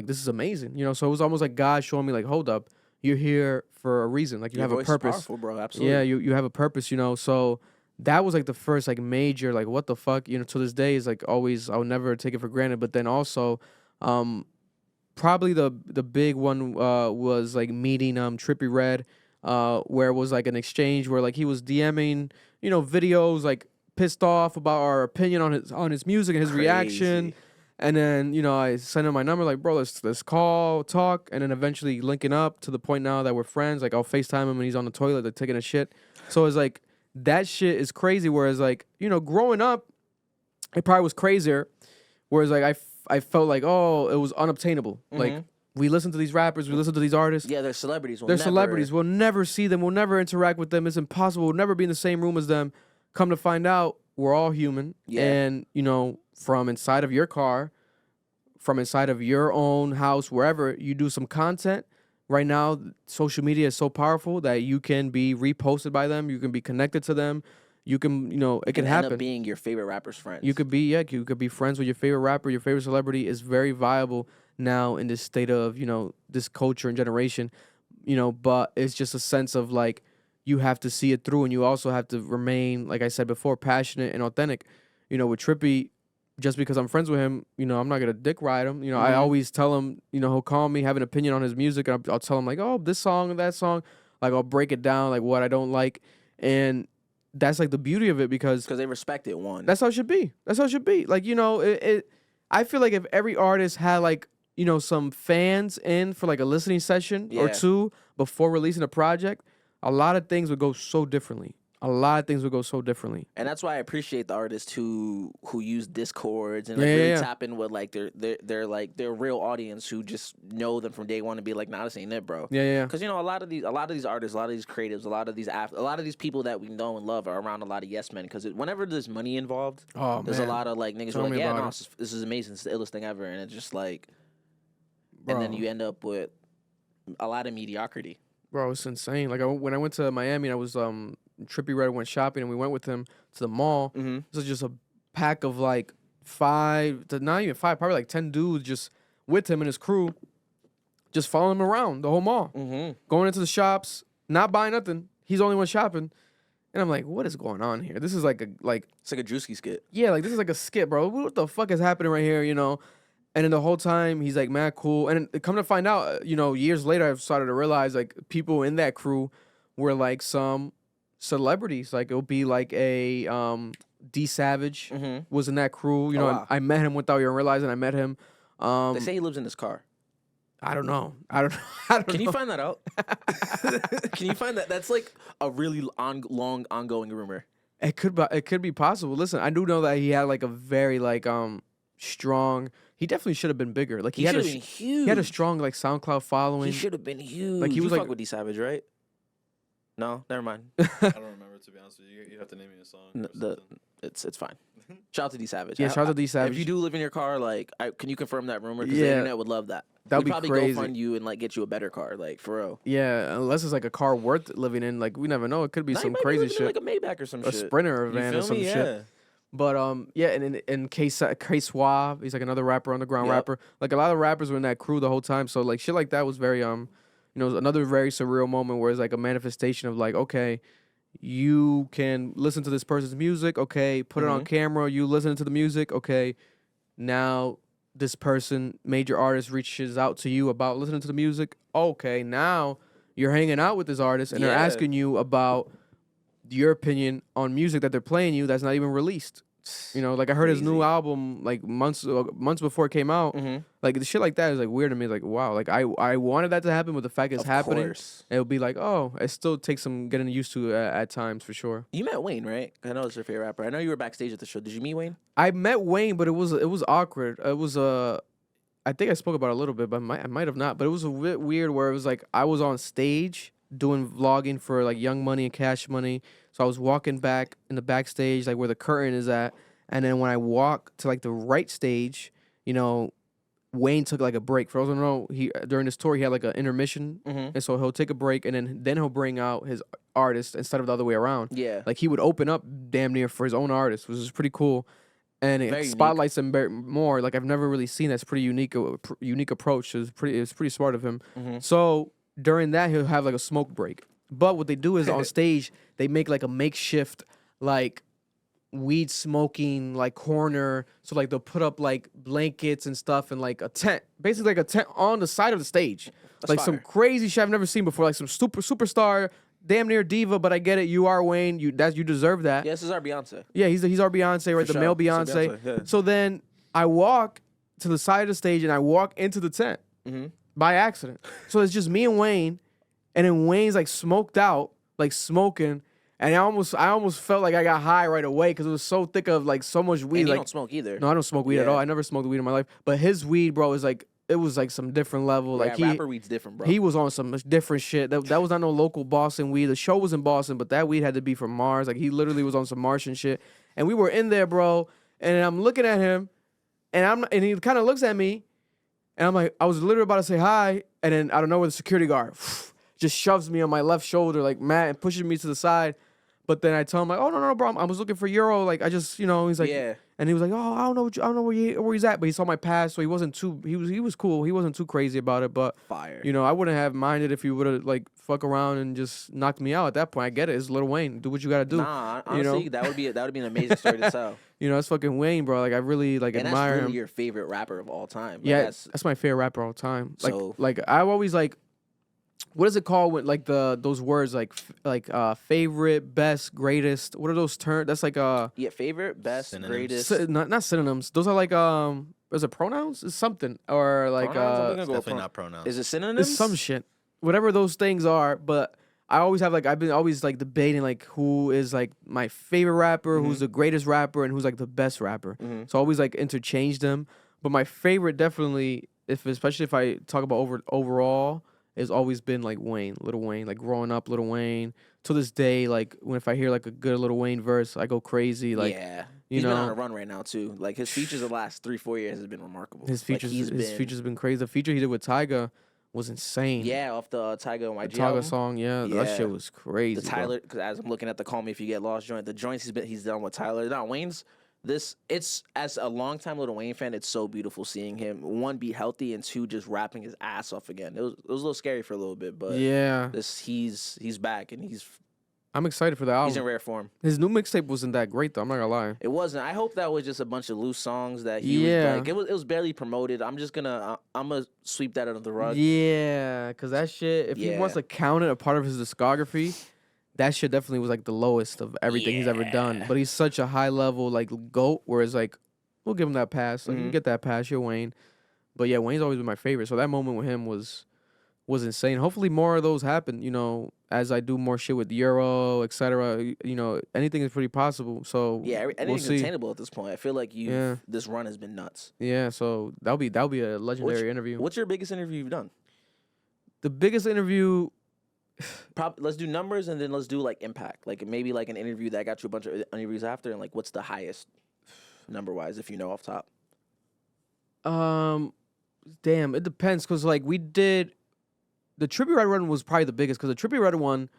this is amazing. So it was almost like God showing me, like, hold up, you're here for a reason. Like, you have a purpose. Is powerful, bro. Absolutely. Yeah, you have a purpose, So that was, like, the first, like, major, like, what the fuck, to this day is, like, always, I'll never take it for granted. But then also, probably the big one was, like, meeting Trippie Redd, where it was, like, an exchange where, like, he was DMing, videos, like, pissed off about our opinion on his music and his reaction. And then, I sent him my number, like, bro, let's call, talk, and then eventually linking up to the point now that we're friends. Like, I'll FaceTime him when he's on the toilet, like, taking a shit. So it's like, that shit is crazy. Whereas, like, growing up, it probably was crazier. Whereas, like, I felt like, oh, it was unobtainable. Like, we listen to these rappers, we listen to these artists. Yeah, they're celebrities. Celebrities. We'll never see them. We'll never interact with them. It's impossible. We'll never be in the same room as them. Come to find out, we're all human. Yeah. And, from inside of your car, from inside of your own house, wherever you do some content. Right now, social media is so powerful that you can be reposted by them. You can be connected to them. You can, it can happen. End up being your favorite rapper's friends. You could be friends with your favorite rapper. Your favorite celebrity is very viable now in this state of, this culture and generation, but it's just a sense of, like, you have to see it through, and you also have to remain, like I said before, passionate and authentic. With Trippie, just because I'm friends with him, I'm not gonna dick ride him. I always tell him, he'll call me, have an opinion on his music, and I'll tell him, like, oh, this song and that song, like, I'll break it down, like, what I don't like, and that's, like, the beauty of it, because they respect it. That's how it should be. Like, I feel like if every artist had, like, some fans in for, like, a listening session or two before releasing a project, a lot of things would go so differently. And that's why I appreciate the artists who use Discords and, like, really tap in with, like, their real audience who just know them from day one and be like, nah, this ain't it, bro. Yeah. Because, a lot of these artists, a lot of these creatives, a lot of these people that we know and love are around a lot of yes men. Because whenever there's money involved, there's a lot of, like, niggas who are like, yeah, no, this is amazing, it's the illest thing ever, and it's just like, and then you end up with a lot of mediocrity. Bro, it's insane. Like, when I went to Miami, I was Trippie Redd went shopping, and we went with him to the mall. This was just a pack of, like, 5 to not even 5, probably like 10 dudes just with him and his crew, just following him around the whole mall, going into the shops, not buying nothing. He's the only one shopping, and I'm like, what is going on here? This is like it's like a Drewski skit. Yeah, like, this is like a skit, bro. What the fuck is happening right here? And then the whole time he's, like, mad cool. And come to find out, years later, I've started to realize, like, people in that crew were, like, some celebrities. Like, it'll be like a D Savage was in that crew. Wow. I met him without even realizing I met him. They say he lives in his car. I don't know. Can you find that out? Can you find that? That's like a really long ongoing rumor. It could be possible. Listen, I do know that he had like a very like strong. He definitely should have been bigger. Like He had should a have been huge. he had a strong like SoundCloud following. He should have been huge. Like he was you like fuck with D Savage, right? No, never mind. I don't remember, to be honest with you. You have to name me a song. It's fine. Shout out to D Savage. Yeah, shout out to D Savage. If you do live in your car, like, can you confirm that rumor? Because Yeah. the internet would love that. That'd We'd be probably crazy. go fund you and like get you a better car, like for real. Yeah, unless it's like a car worth living in. Like we never know. It could be Now you some might be crazy living in, shit. like a Maybach or some A shit. Sprinter or a You van feel or some me? shit. Yeah. But yeah, and K Suave, he's like another rapper, underground Yep. rapper. Like a lot of rappers were in that crew the whole time. So like shit like that was very another very surreal moment where it's like a manifestation of like, okay, you can listen to this person's music, okay, put it on camera, you listen to the music, okay. Now this person, major artist, reaches out to you about listening to the music. Okay, now you're hanging out with this artist and they're Yeah. asking you about your opinion on music that they're playing you that's not even released. You know, like I heard his new Crazy. album like months before it came out. Mhm. Like the shit like that is like weird to me. Like wow, like I wanted that to happen, but the fact it's Of happening, course. it would be like oh, it still takes some getting used to at times for sure. You met Wayne, right? I know it's your favorite rapper. I know you were backstage at the show. Did you meet Wayne? I met Wayne, but it was awkward. It was I think I spoke about it a little bit, but I might have not. But it was a bit weird where it was like I was on stage doing vlogging for like Young Money and Cash Money. So I was walking back in the backstage, like where the curtain is at. And then when I walk to like the right stage, you know, Wayne took like a break. For those who don't know, he during this tour he had like an intermission, and so he'll take a break and then he'll bring out his artist instead of the other way around. Yeah. Like he would open up damn near for his own artist, which is pretty cool, and it Very unique. spotlights him more. Like I've never really seen that's pretty unique approach. It's pretty smart of him. So during that he'll have like a smoke break. But what they do is on stage they make like a makeshift like weed smoking like corner. So like they'll put up like blankets and stuff and like a tent, basically like a tent on the side of the stage. That's like some fire. crazy shit I've never seen before. Like some superstar, damn near diva. But I get it. You are Wayne. You deserve that. Yeah, this is our Beyonce. Yeah, he's our Beyonce, right? For The sure. male He's our Beyonce. Beyonce, yeah. So then I walk to the side of the stage and I walk into the tent by accident. So it's just me and Wayne, and then Wayne's like smoked out, like smoking, and I almost felt like I got high right away because it was so thick of like so much weed. And you Like don't smoke either. no, I don't smoke weed at Yeah. all. I never smoked weed in my life. But his weed, bro, is like it was like some different level. Like Yeah, rapper weed's different, bro. he was on some different shit. That was not no local Boston weed. The show was in Boston, but that weed had to be from Mars. Like he literally was on some Martian shit. And we were in there, bro. And I'm looking at him, and he kind of looks at me, and I'm like, I was literally about to say hi, and then I don't know where the security guard just shoves me on my left shoulder like mad and pushes me to the side. But then I tell him like, oh no, bro, I was looking for Euro. Like I just, he's like, Yeah. And he was like, oh, I don't know where he's at. But he saw my past, so he wasn't too. He was cool. He wasn't too crazy about it. But Fire. I wouldn't have minded if he would have like fuck around and just knocked me out at that point. I get it. It's Lil Wayne. Do what you gotta do. Nah, honestly, that would be an amazing story to tell. It's fucking Wayne, bro. Like I really like And that's admire literally him. your favorite rapper of all time. Like, Yeah, that's that's my favorite rapper all time. So- Like I've always like, what is it called when like those words like favorite, best, greatest? What are those terms? That's like yeah, favorite, best, Synonyms. greatest. not synonyms. Those are like is it pronouns? It's something or like Pronouns? I'm It's gonna go definitely pro- not pronouns. Is it synonyms? it's some shit. Whatever those things are, but I always have like I've been always like debating like who is like my favorite rapper, who's the greatest rapper, and who's like the best rapper. So I always like interchange them. But my favorite definitely, especially if I talk about overall, has always been like Wayne, Lil Wayne. Like growing up, Lil Wayne. To this day, like if I hear like a good Lil Wayne verse, I go crazy. Like yeah. you He's been know- on a run right now too. Like his features the last 3-4 years has been remarkable. his features, Like, his features been crazy. The feature he did with Tyga was insane. Yeah, off the Tyga and the YG Tyga album. song, that Yeah. shit was crazy. The bro. Tyler, because as I'm looking at the Call Me If You Get Lost joint, the joints he's done with Tyler, not Wayne's. It's as a longtime Lil Wayne fan, it's so beautiful seeing him one be healthy and two just rapping his ass off again. It was a little scary for a little bit, but Yeah, he's back and he's I'm excited for the in album. rare form. His new mixtape wasn't that great though. I'm not gonna lie. It wasn't. I hope that was just a bunch of loose songs that he Yeah. was like. It was barely promoted. I'm gonna sweep that under the rug. Yeah, cause that shit. If he Yeah. wants to count it a part of his discography, that shit definitely was like the lowest of everything he's ever done. Yeah. But he's such a high level like GOAT, whereas like we'll give him that pass. Like you get that pass, you're Wayne. But yeah, Wayne's always been my favorite. So that moment with him was was insane. Hopefully more of those happen, you know, as I do more shit with Euro, etc. You know, anything is pretty possible. So Yeah, we'll anything's see. attainable at this point. I feel like this run has been nuts. Yeah, so that'll be a legendary interview. What's your biggest interview you've done? The biggest interview, Let's do numbers and then let's do like impact. Like maybe like an interview that got you a bunch of interviews after, and like what's the highest number wise if you know off top? damn, it depends because like we did the Trippie Red one was probably the biggest because the Trippie Red one,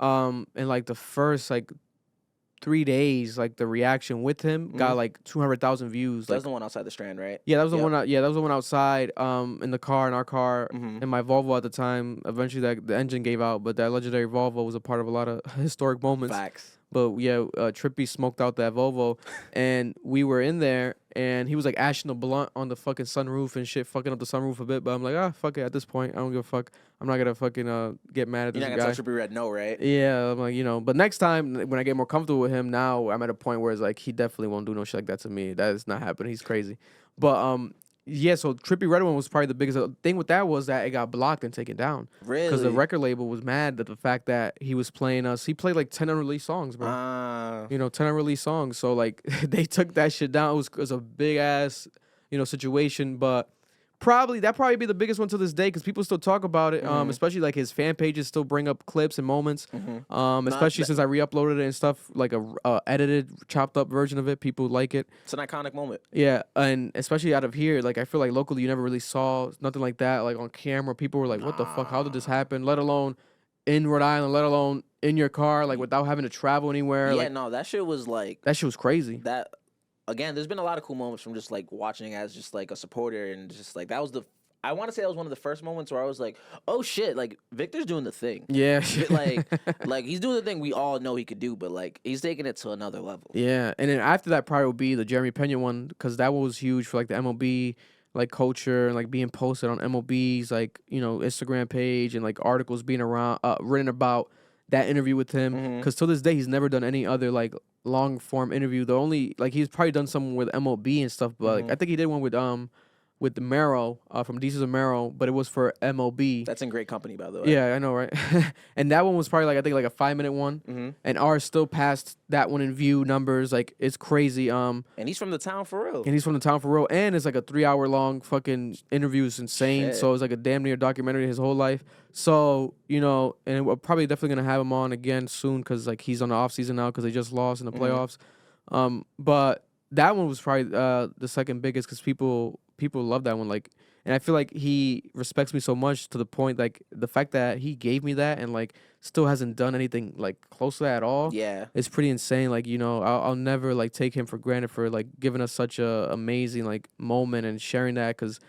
in like the first like 3 days, like the reaction with him got like 200,000 views. That Like, was the one outside the Strand, right? yeah, that was the Yep. one. Yeah, that was the one outside. In the car, in our car, in my Volvo at the time. Eventually, that the engine gave out, but that legendary Volvo was a part of a lot of historic moments. Facts. But yeah, Trippie smoked out that Volvo, and we were in there, and he was like ashing the blunt on the fucking sunroof and shit, fucking up the sunroof a bit. But I'm like, fuck it. At this point, I don't give a fuck. I'm not gonna fucking get mad at You're this not guy. gonna tell Trippie Red no, right? Yeah, I'm like, you know. But next time, when I get more comfortable with him, now I'm at a point where it's like he definitely won't do no shit like that to me. That is not happening. He's crazy. But yeah. So Trippie Red one was probably the biggest thing with that was that it got blocked and taken down. Really? Because the record label was mad at the fact that he was playing us. He played like 10 unreleased songs, bro. You know, 10 unreleased songs. So like they took that shit down. It was a big ass, you know, situation. But probably be the biggest one to this day because people still talk about it. Especially like his fan pages still bring up clips and moments. Especially since I re-uploaded it and stuff, like a edited, chopped up version of it. People like it. It's an iconic moment. Yeah, and especially out of here, like I feel like locally you never really saw nothing like that. Like on camera, people were like, "What the fuck? How did this happen?" Let alone in Rhode Island, let alone in your car, like without having to travel anywhere. Yeah, Like, no, that shit was like that shit was crazy. that. Again, there's been a lot of cool moments from just like watching as just like a supporter and just like that was the. I want to say that was one of the first moments where I was like, "Oh shit!" Like Victor's doing the thing. Yeah, like he's doing the thing we all know he could do, but like he's taking it to another level. yeah. And then after that, probably would be the Jeremy Pena one because that one was huge for like the MLB like culture and like being posted on MLB's like you know Instagram page and like articles being around written about that interview with him because to this day he's never done any other like long form interview. The only like he's probably done some with MLB and stuff, but like, I think he did one with the Marrow from DC's Marrow, but it was for MLB. That's in great company, by the way. Yeah, I know, right? And that one was probably like I think like a 5-minute one, and ours still passed that one in view numbers. Like it's crazy. And he's from the town for real. And he's from the town for real, and it's like a 3-hour long fucking interview. It's insane. Shit. So it's like a damn near documentary his whole life. So you know, and we're probably definitely gonna have him on again soon because like he's on the off season now because they just lost in the playoffs. But that one was probably the second biggest because people love that one. Like, and I feel like he respects me so much to the point like the fact that he gave me that and like still hasn't done anything like close to that at all. Yeah. It's pretty insane. Like, you know, I'll never like take him for granted for like giving us such a amazing like moment and sharing that because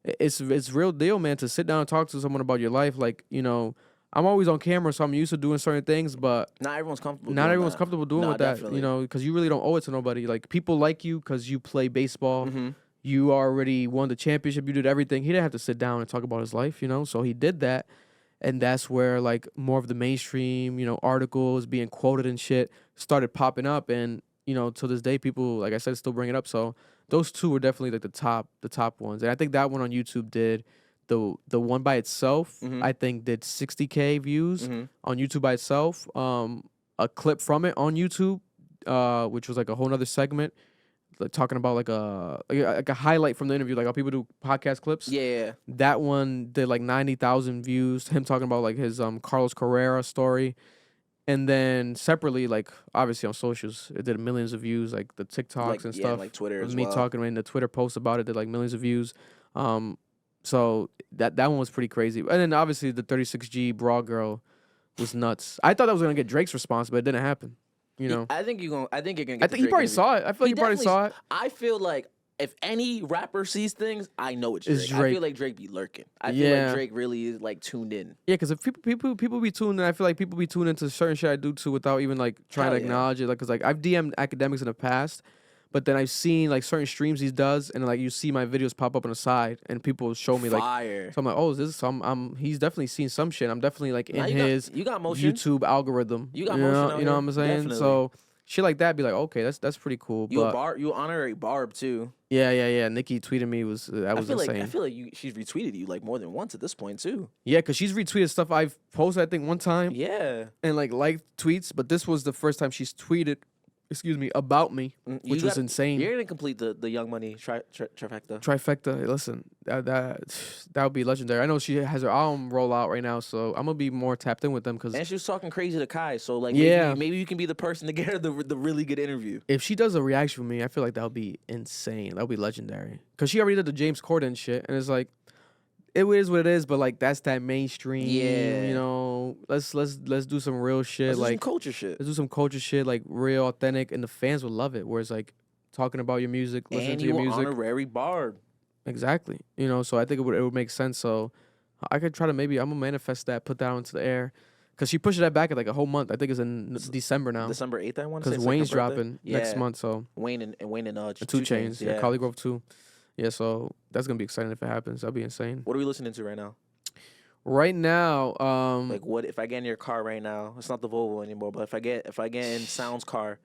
it's real deal, man, to sit down and talk to someone about your life. Like, you know, I'm always on camera, so I'm used to doing certain things, but Not everyone's comfortable. not doing everyone's that. comfortable doing No, with that, definitely. you know, because you really don't owe it to nobody. Like, people like you because you play baseball. You already won the championship. You did everything. He didn't have to sit down and talk about his life, you know, so he did that. And that's where, like, more of the mainstream, you know, articles being quoted and shit started popping up. And, you know, to this day, people, like I said, still bring it up. So those two were definitely, like, the top ones. And I think that one on YouTube did, the one by itself, I think did 60K views on YouTube by itself. A clip from it on YouTube, which was, like, a whole nother segment, like, talking about, like a highlight from the interview, like how people do podcast clips. Yeah. That one did like 90,000 views. Him talking about like his Carlos Carrera story, and then separately, like obviously on socials, it did millions of views. Like the TikToks Like, and yeah, stuff. like Twitter With as me well. talking in the Twitter post about it did like millions of views. So that one was pretty crazy. And then obviously the 36G Bra Girl was nuts. I thought that was gonna get Drake's response, but it didn't happen. You know, I think you're gonna I get. think he the Drake probably interview. saw it. I feel like he probably definitely saw it. I feel like if any rapper sees things, I know it's It's Drake. I Drake. feel like Drake be lurking. I feel Yeah. like Drake really is like tuned in. Yeah, because if people be tuned in, I feel like people be tuned into certain shit I do too without even like trying Hell to yeah. acknowledge it. Like, cause like I've DM'd academics in the past, but then I've seen like certain streams he does, and like you see my videos pop up on the side, and people show me like, Fire. so I'm like, oh, is this some? He's definitely seen some shit. I'm definitely like in Nah, his you got motion. YouTube algorithm. You got know, motion out you know here. what I'm saying? Definitely. So shit like that. Be like, okay, that's pretty cool. You But you honorary Barb too. yeah. Nikki tweeted me was that was insane. I feel like she's retweeted you like more than once at this point too. Yeah, because she's retweeted stuff I've posted I think one time. Yeah. And like liked tweets, but this was the first time she's tweeted, about me, which was insane. You're gonna complete the Young Money trifecta. Trifecta. Listen, that would be legendary. I know she has her album roll out right now, so I'm gonna be more tapped in with them because And she was talking crazy to Kai, so like Yeah. maybe you can be the person to get her the really good interview. if she does a reaction with me, I feel like that would be insane. That would be legendary because she already did the James Corden shit, and it's like it is what it is. But like that's that mainstream. Yeah. You know, let's do some real shit. Let's do like some culture shit. let's do some culture shit, like real, authentic, and the fans would love it. Whereas like talking about your music, listening And to you your music, honorary Barb. exactly. You know, so I think it would make sense. So I could try to I'm gonna manifest that, put that out into the air, because she pushed that back at like a whole month. I think it's in December now. December 8th, I want to say. Because it's like her Wayne's birthday. dropping Yeah. next month, so Wayne and 2 Chainz, yeah, Collie Grove 2. Yeah, so that's gonna be exciting if it happens. That'd be insane. What are we listening to right now? Right now, Like what if I get in your car right now? It's not the Volvo anymore, but if I get in Sound's car,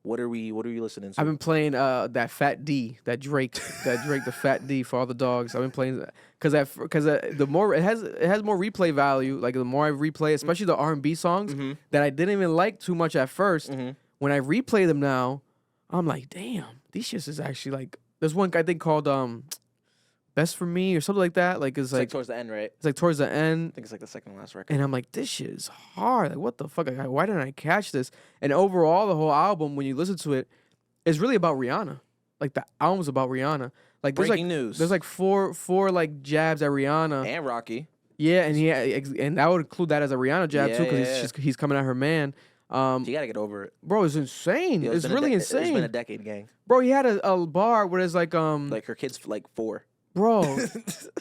what are we listening to? I've been playing that Fat D, that Drake, the Fat D for all the dogs. I've been playing because the more it has more replay value. Like the more I replay, especially the R&B songs that I didn't even like too much at first. When I replay them now, I'm like, damn, these shits is actually like. There's one I think called Best for Me or something like that. Like it's like towards the end, right? it's like towards the end. I think it's like the second to last record. And I'm like, this shit is hard. Like, what the fuck? Like, why didn't I catch this? And overall, the whole album, when you listen to it, is really about Rihanna. Like, the album's about Rihanna. Like, there's Breaking like news. There's like four like jabs at Rihanna. And Rocky. Yeah, and that would include that as a Rihanna jab Yeah, too, because yeah. he's coming at her man. You gotta get over it. Bro, it's insane. Yo, It's been a really It's been a insane. decade, gang. Bro, he had a bar where there's like Like her kid's like 4. bro,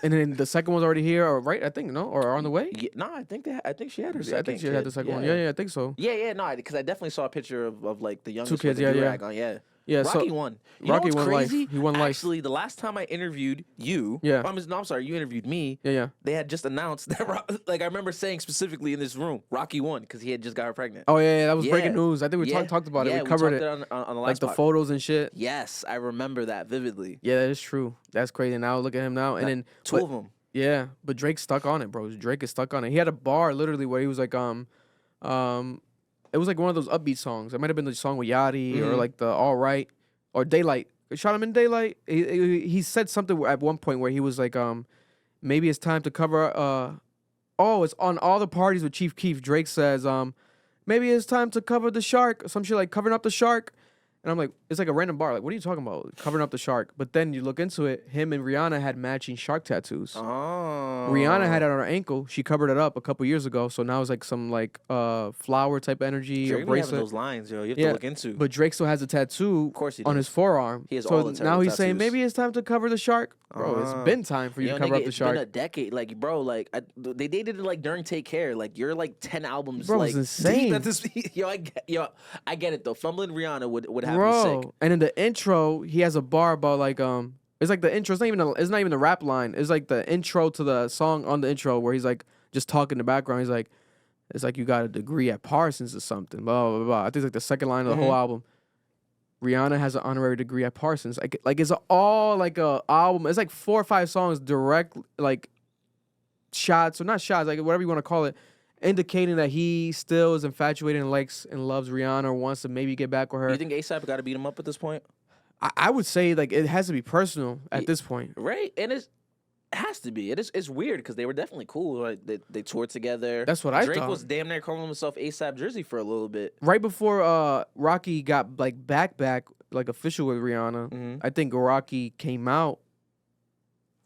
and then the second one's already here, or right? I think no, or on the way. Yeah, no, I think she had her. I Second think she had the kid. second one. Yeah, I think so. Yeah, no, because I definitely saw a picture of like the youngest kids, with the yeah. do-rag on. Yeah. Yeah, Rocky so won. Rocky know what's won life. crazy? He won life. Actually, the last time I interviewed you, Yeah. I'm sorry, you interviewed me. Yeah. They had just announced that, like I remember saying specifically in this room, Rocky won because he had just got her pregnant. Oh yeah, that was breaking Yeah. news. I think we Yeah. talked about it. Yeah, We covered talked it, on the last like the pod. photos and shit. Yes, I remember that vividly. Yeah, that is true. That's crazy. Now look at him now, and then Two of them. Yeah, but Drake's stuck on it, bro. Drake is stuck on it. He had a bar literally where he was like, it was like one of those upbeat songs. It might have been the song with Yachty or like the All Right or Daylight. Shot him in Daylight. He said something at one point where he was like, maybe it's time to cover. It's on all the parties with Chief Keef. Drake says, maybe it's time to cover the shark. Or some shit like covering up the shark. And I'm like, it's like a random bar. Like, what are you talking about? Covering up the shark. But then you look into it, him and Rihanna had matching shark tattoos. Oh. Rihanna had it on her ankle. She covered it up a couple years ago. So now it's like some like flower type energy Drake or be having bracelet. those lines, yo. You have to look into. But Drake still has a tattoo Of course he on does. his forearm. He has so all the now he's saying tattoos. maybe it's time to cover the shark. Bro, it's been time for you Yo, to cover nigga, up the it's shark. been a decade. Like, bro, like they dated it like during Take Care. Like you're like 10 albums. Bro, like it's insane. deep at this. I get it though. Fumbling Rihanna would have me Bro, sick. and in the intro, he has a bar about like it's like the intro. It's not even the rap line. It's like the intro to the song on the intro where he's like just talking in the background. He's like, it's like you got a degree at Parsons or something. Blah blah blah. I think it's like the second line of the whole album. Rihanna has an honorary degree at Parsons. Like it's all like a album. It's like 4 or 5 songs direct like shots or not shots, like whatever you want to call it, indicating that he still is infatuated and likes and loves Rihanna or wants to maybe get back with her. You think ASAP got to beat him up at this point? I would say like it has to be personal at this point. Right, and it has to be. It's weird because they were definitely cool. Like they toured together. That's what I Drake thought. was damn near calling himself ASAP Jersey for a little bit. Right before Rocky got like back like official with Rihanna, I think Rocky came out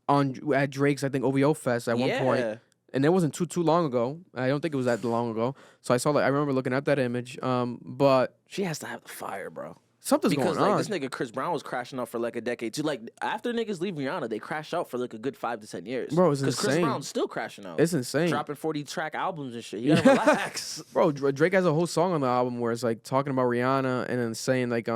at Drake's OVO Fest at one point. And it wasn't too long ago. I don't think it was that long ago. So I remember looking at that image. But She has to have the fire, bro. something's Because going on. like this nigga Chris Brown was crashing out for like a decade too. Like after niggas leave Rihanna, they crash out for like a good 5 to 10 years. Bro, it's Chris insane. Brown's still crashing out. It's insane. Dropping 40 track albums and shit. You gotta relax. Bro, Drake has a whole song on the album where it's like talking about Rihanna and then saying like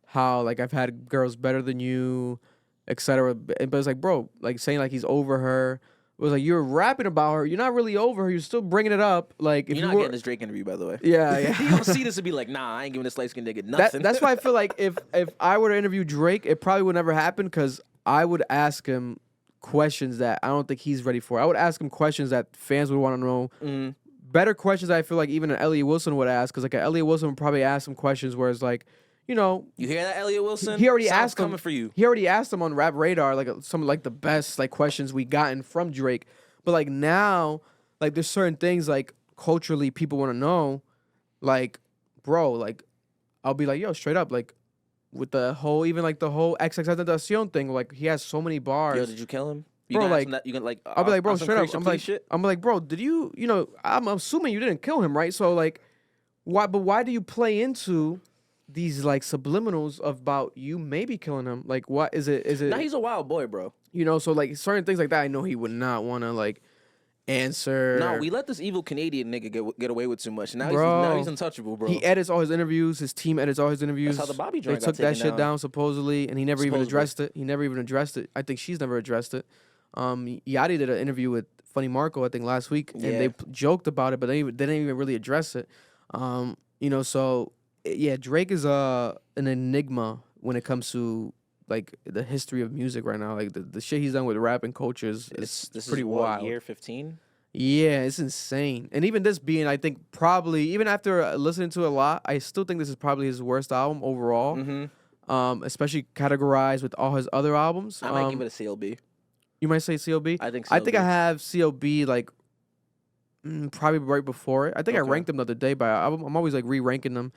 how like I've had girls better than you, etc. But it's like, bro, like saying like he's over her. was like, you're rapping about her. You're not really over her. You're still bringing it up. Like, if You're you not were, getting this Drake interview, by the way. yeah, yeah. You don't see this and be like, nah, I ain't giving this light skinned nigga nothing. That's why I feel like if I were to interview Drake, it probably would never happen because I would ask him questions that I don't think he's ready for. I would ask him questions that fans would want to know. Better questions I feel like even an Elliot Wilson would ask, because like an Elliot Wilson would probably ask some questions where it's like, you know, You hear that, Elliot Wilson? he already Sounds asked him coming for you. He already asked him on Rap Radar like some like the best like questions we gotten from Drake. But like now, like there's certain things like culturally people want to know, like bro, like I'll be like, yo, straight up, like with the whole even like the whole XXXTentacion thing, like he has so many bars. Yo, did you kill him? You Bro, gonna ask like, him that? You can like I'll be like, bro, on some straight up. Christian I'm police like, shit? I'm like, bro, did you know? I'm assuming you didn't kill him, right? So like, why? But why do you play into these like subliminals about you maybe killing him? Like, what is it? Is it? Nah, he's a wild boy, bro. You know, so like certain things like that, I know he would not want to like answer. No, we let this evil Canadian nigga get away with too much. Now Bro. he's untouchable, bro. He edits all his interviews. His team edits all his interviews. That's how the Bobby They joint got took that taken shit down supposedly, and he never even Supposedly. addressed it. He never even addressed it. I think she's never addressed it. Yachty did an interview with Funny Marco, I think last week, and Yeah. they joked about it, but they didn't even really address it. You know, so yeah, Drake is an enigma when it comes to like the history of music right now. Like the shit he's done with rap and culture is This pretty is what, wild. year 15? Yeah, it's insane. And even this being, I think, probably, even after listening to it a lot, I still think this is probably his worst album overall. Especially categorized with all his other albums. I might give it a CLB. You might say CLB? I think I think I CLB. have CLB like probably right before it. I think I Okay. ranked them the other day, but I'm always like re-ranking them.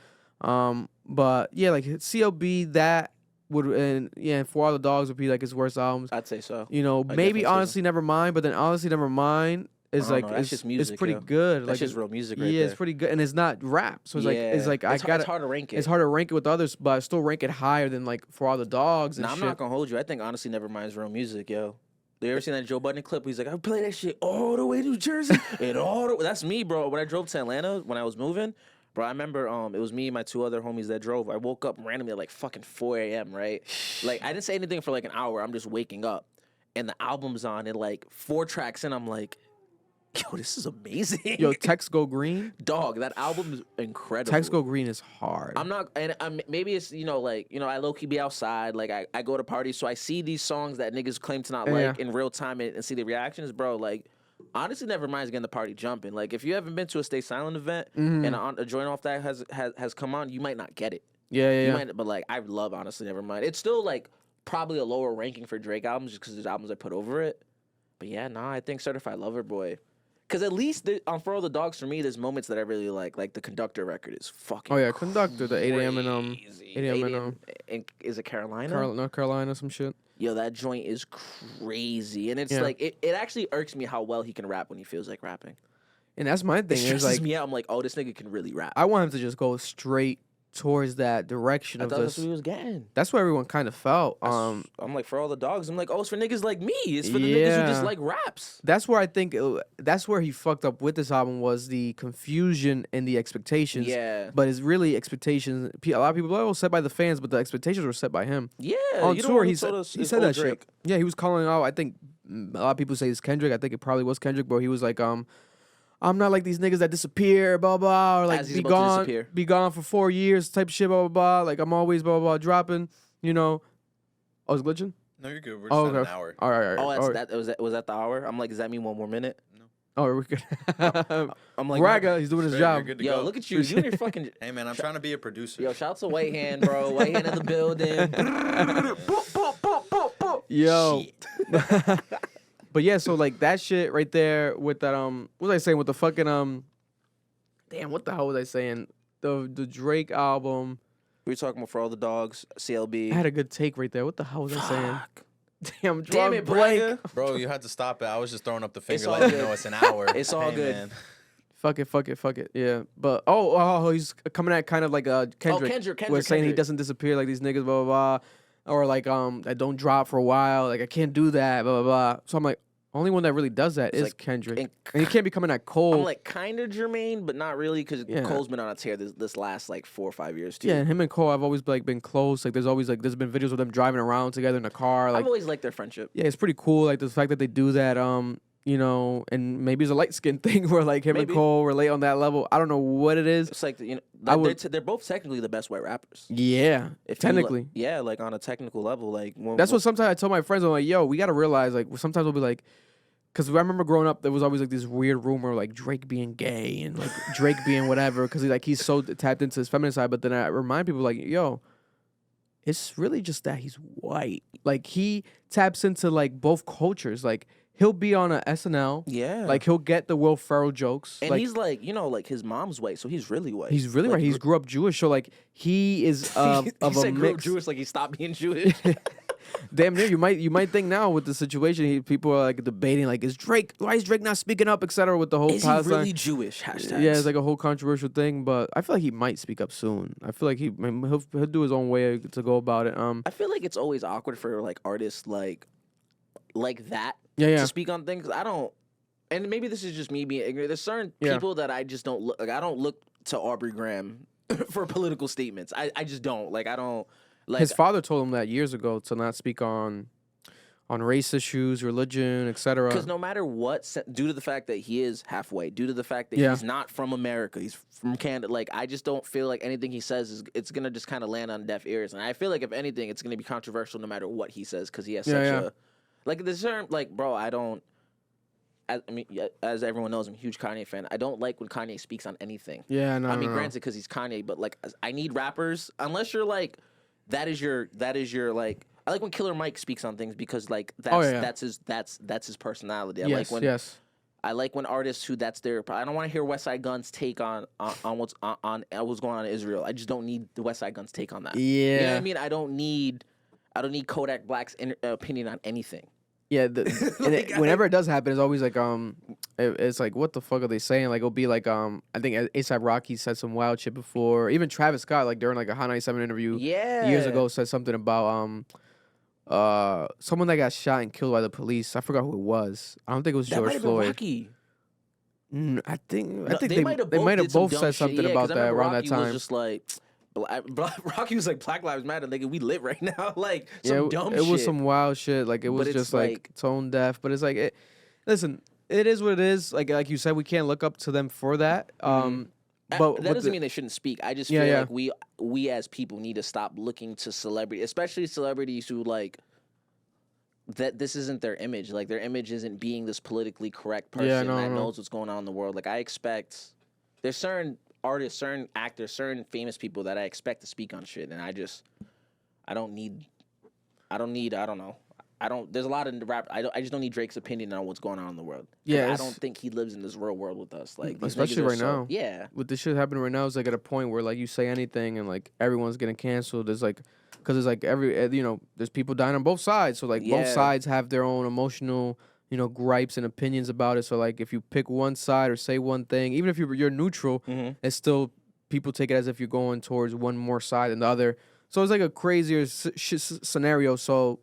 But yeah, like CLB that would, and yeah, For All the Dogs would be like his worst albums. I'd say so. You know, definitely maybe say so. Honestly Nevermind, but then Honestly Nevermind is I don't like know, that's it's, just it's music, pretty yo. good. That's like just real music right yeah, there. it's pretty good, and it's not rap, so it's like I got it's hard to rank it. It's hard to rank it with others, but I still rank it higher than like For All the Dogs and Nah, I'm shit. not gonna hold you. I think honestly Nevermind's real music, yo. You ever seen that Joe Budden clip? He's like, I play that shit all the way to New Jersey and all the that's me, bro. When I drove to Atlanta when I was moving, bro, I remember it was me and my two other homies that drove. I woke up randomly at like fucking 4 a.m., right? Like I didn't say anything for like an hour. I'm just waking up. And the album's on and like 4 tracks in, I'm like, yo, this is amazing. Yo, Text Go Green. Dog, that album is incredible. Text Go Green is hard. I'm not, and maybe it's like I low key be outside, like I go to parties, so I see these songs that niggas claim to not Yeah. like in real time and see the reactions, bro. Like, honestly, Nevermind's getting the party jumping. Like, if you haven't been to a Stay Silent event and a joint off that has come on, you might not get it. Yeah, yeah, You yeah. might, but like I love honestly Nevermind. It's still like probably a lower ranking for Drake albums just because there's albums I put over it. But yeah, nah, I think Certified Lover Boy. Because at least on For All the Dogs, for me, there's moments that I really like. Like the Conductor record is fucking. Oh yeah, Conductor, the 8 a.m. and 8 a.m. 8 and and is it Carolina? North Carolina, some shit. Yo, that joint is crazy, and it's Yeah. like it actually irks me how well he can rap when he feels like rapping. And that's my It thing. Is stresses like me out. I'm like, oh, this nigga can really rap. I want him to just go straight towards that direction I of thought that's this. what he was getting. That's what everyone kind of felt. I'm like, For All the Dogs. I'm like, oh, it's for niggas like me. It's for the niggas who just Yeah. like raps. That's where I think that's where he fucked up with this album was the confusion and the expectations. Yeah. But it's really expectations. A lot of people are set by the fans, but the expectations were set by him. Yeah. On you tour, know he said that shit. Yeah, he was calling out. I think a lot of people say it's Kendrick. I think it probably was Kendrick, but he was like, I'm not like these niggas that disappear, blah blah, or like As he's be about to gone, disappear. be gone for 4 years, type shit, blah blah blah. Like I'm always blah blah blah dropping, you know. Oh, it's glitching. No, you're good. We're just Oh, at okay. an hour. All right, all right. Oh, all right. was that the hour? I'm like, does that mean one more minute? Oh, we're good. I'm like, Braga, he's doing his You're job. good to yo, go. look at you. You and your fucking. Hey man, I'm trying to be a producer. Yo, shout out to White Hand, bro. White Hand in the building. Yo. Shit. But yeah, so like that shit right there with that what was I saying with the fucking damn, what the hell was I saying? The Drake album. We were talking about For All the Dogs, CLB. I had a good take right there. What the hell was I saying? Fuck. Damn, Damn drawing it, blank. Braga. Bro, you had to stop it. I was just throwing up the It's finger, all letting you good. know it's an hour. It's all Hey, good. man. Fuck it. Yeah, but oh, he's coming at kind of like Kendrick. Kendrick, was saying he Kendrick. doesn't disappear like these niggas, blah blah blah, or like I don't drop for a while, like I can't do that, blah blah blah. So I'm like, only one that really does that is like- Kendrick, and- and he can't be coming at Cole. I'm like kind of Jermaine, but not really because Yeah. Cole's been on a tear this last like 4 or 5 years too. yeah, and him and Cole, I've always like been close. Like there's always like there's been videos of them driving around together in a car. Like I've always liked their friendship. yeah, it's pretty cool. Like the fact that they do that. you know, and maybe it's a light skin thing where like him Maybe. and Cole relate on that level. I don't know what it is. It's like, you know, I would- they're both technically the best white rappers. Yeah, If you technically. yeah, like on a technical level, like That's what sometimes I tell my friends. I'm like, yo, we got to realize, like, sometimes we'll be like, because I remember growing up, there was always like this weird rumor, like Drake being gay and like Drake being whatever, because he's so tapped into his feminine side. But then I remind people, like, yo, it's really just that he's white. Like, he taps into like both cultures. Like, he'll be on a SNL. Yeah. Like, he'll get the Will Ferrell jokes. And like, he's like, you know, like his mom's white, so he's really white. he's really like, white. He's grew up Jewish, so like he is of he a said grew up mix. Jewish, like he stopped being Jewish. Damn near, you might think now with the situation, people are like debating, like, why is Drake not speaking up, etc. with the whole Is he Palestine. really Jewish? Hashtags. Yeah, it's like a whole controversial thing, but I feel like he might speak up soon. I feel like he'll do his own way to go about it. I feel like it's always awkward for like artists like that Yeah. to speak on things. I don't, and maybe this is just me being ignorant. There's certain Yeah. people that I just don't look like. I don't look to Aubrey Graham for political statements. I just don't like. I don't like. His father told him that years ago to not speak on race issues, religion, etc. Because no matter what, due to the fact that he is half white, due to the fact that Yeah. he's not from America, he's from Canada. Like, I just don't feel like anything he says it's gonna just kind of land on deaf ears. And I feel like if anything, it's gonna be controversial no matter what he says because he has such a like the term. Like, bro, I don't. I mean, as everyone knows, I'm a huge Kanye fan. I don't like when Kanye speaks on anything. Yeah, no. I mean, no. granted, because he's Kanye, but like, I need rappers. Unless you're like, that is your like. I like when Killer Mike speaks on things because like that's his personality. I like when I like when artists who that's their. I don't want to hear West Side Gun's take on what's on what's going on in Israel. I just don't need the West Side Gun's take on that. Yeah, You know what I mean? I don't need Kodak Black's opinion on anything. Yeah, whenever it does happen, it's always like it's like, what the fuck are they saying? Like, it'll be like I think A$AP Rocky said some wild shit before. Even Travis Scott, like during like a Hot 97 interview years ago, said something about someone that got shot and killed by the police. I forgot who it was. I don't think it was George Floyd. Rocky. I think They might have both said something about that around that time. Was just like. Rocky was like Black Lives Matter, nigga. We lit right now, like some dumb shit. It was some wild shit. Like it was just like tone deaf. But it's like, listen, it is what it is. Like you said, we can't look up to them for that. But that doesn't mean they shouldn't speak. I just feel like we as people need to stop looking to celebrity, especially celebrities who like that. This isn't their image. Like their image isn't being this politically correct person that knows what's going on in the world. Like I expect there's certain artists, certain actors, certain famous people that I expect to speak on shit, and I don't know. There's a lot of rap. I just don't need Drake's opinion on what's going on in the world. Yeah, I don't think he lives in this real world with us. Like especially right now. Yeah, with this shit happening right now, it's like at a point where like you say anything and like everyone's getting canceled. There's like, because it's like there's people dying on both sides. So like both sides have their own emotional, gripes and opinions about it. So like if you pick one side or say one thing, even if you're neutral, it's still people take it as if you're going towards one more side than the other. So it's like a crazier scenario. So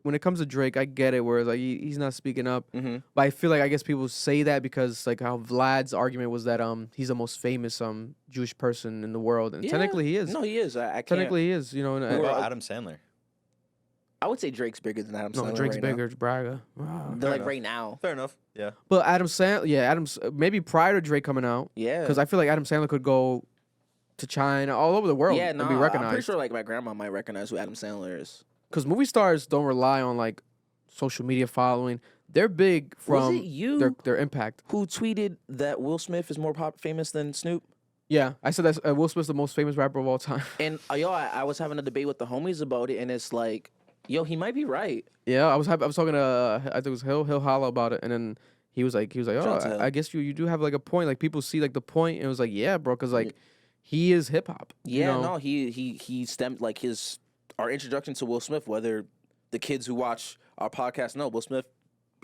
when it comes to Drake, I get it, where like he's not speaking up. But I feel like I guess people say that because like how Vlad's argument was that he's the most famous Jewish person in the world, and technically he is. No, he is. I can't. Technically he is. What about Adam Sandler? I would say Drake's bigger than Adam Sandler. No, Drake's right bigger. now. Braga. They're like right now. Fair enough. Yeah. But Adam Sandler, maybe prior to Drake coming out. Yeah. Because I feel like Adam Sandler could go to China, all over the world, and be recognized. I'm pretty sure like my grandma might recognize who Adam Sandler is. Because movie stars don't rely on like social media following. They're big from their impact. Who tweeted that Will Smith is more famous than Snoop? Yeah, I said that Will Smith's the most famous rapper of all time. And I was having a debate with the homies about it, and it's like, he might be right. Yeah, I was talking to I think it was Hill Holla about it, and then he was like, oh, I guess you do have like a point. Like people see like the point, and it was like, yeah, bro, because like he is hip hop. Yeah, no, he stemmed like our introduction to Will Smith. Whether the kids who watch our podcast know, Will Smith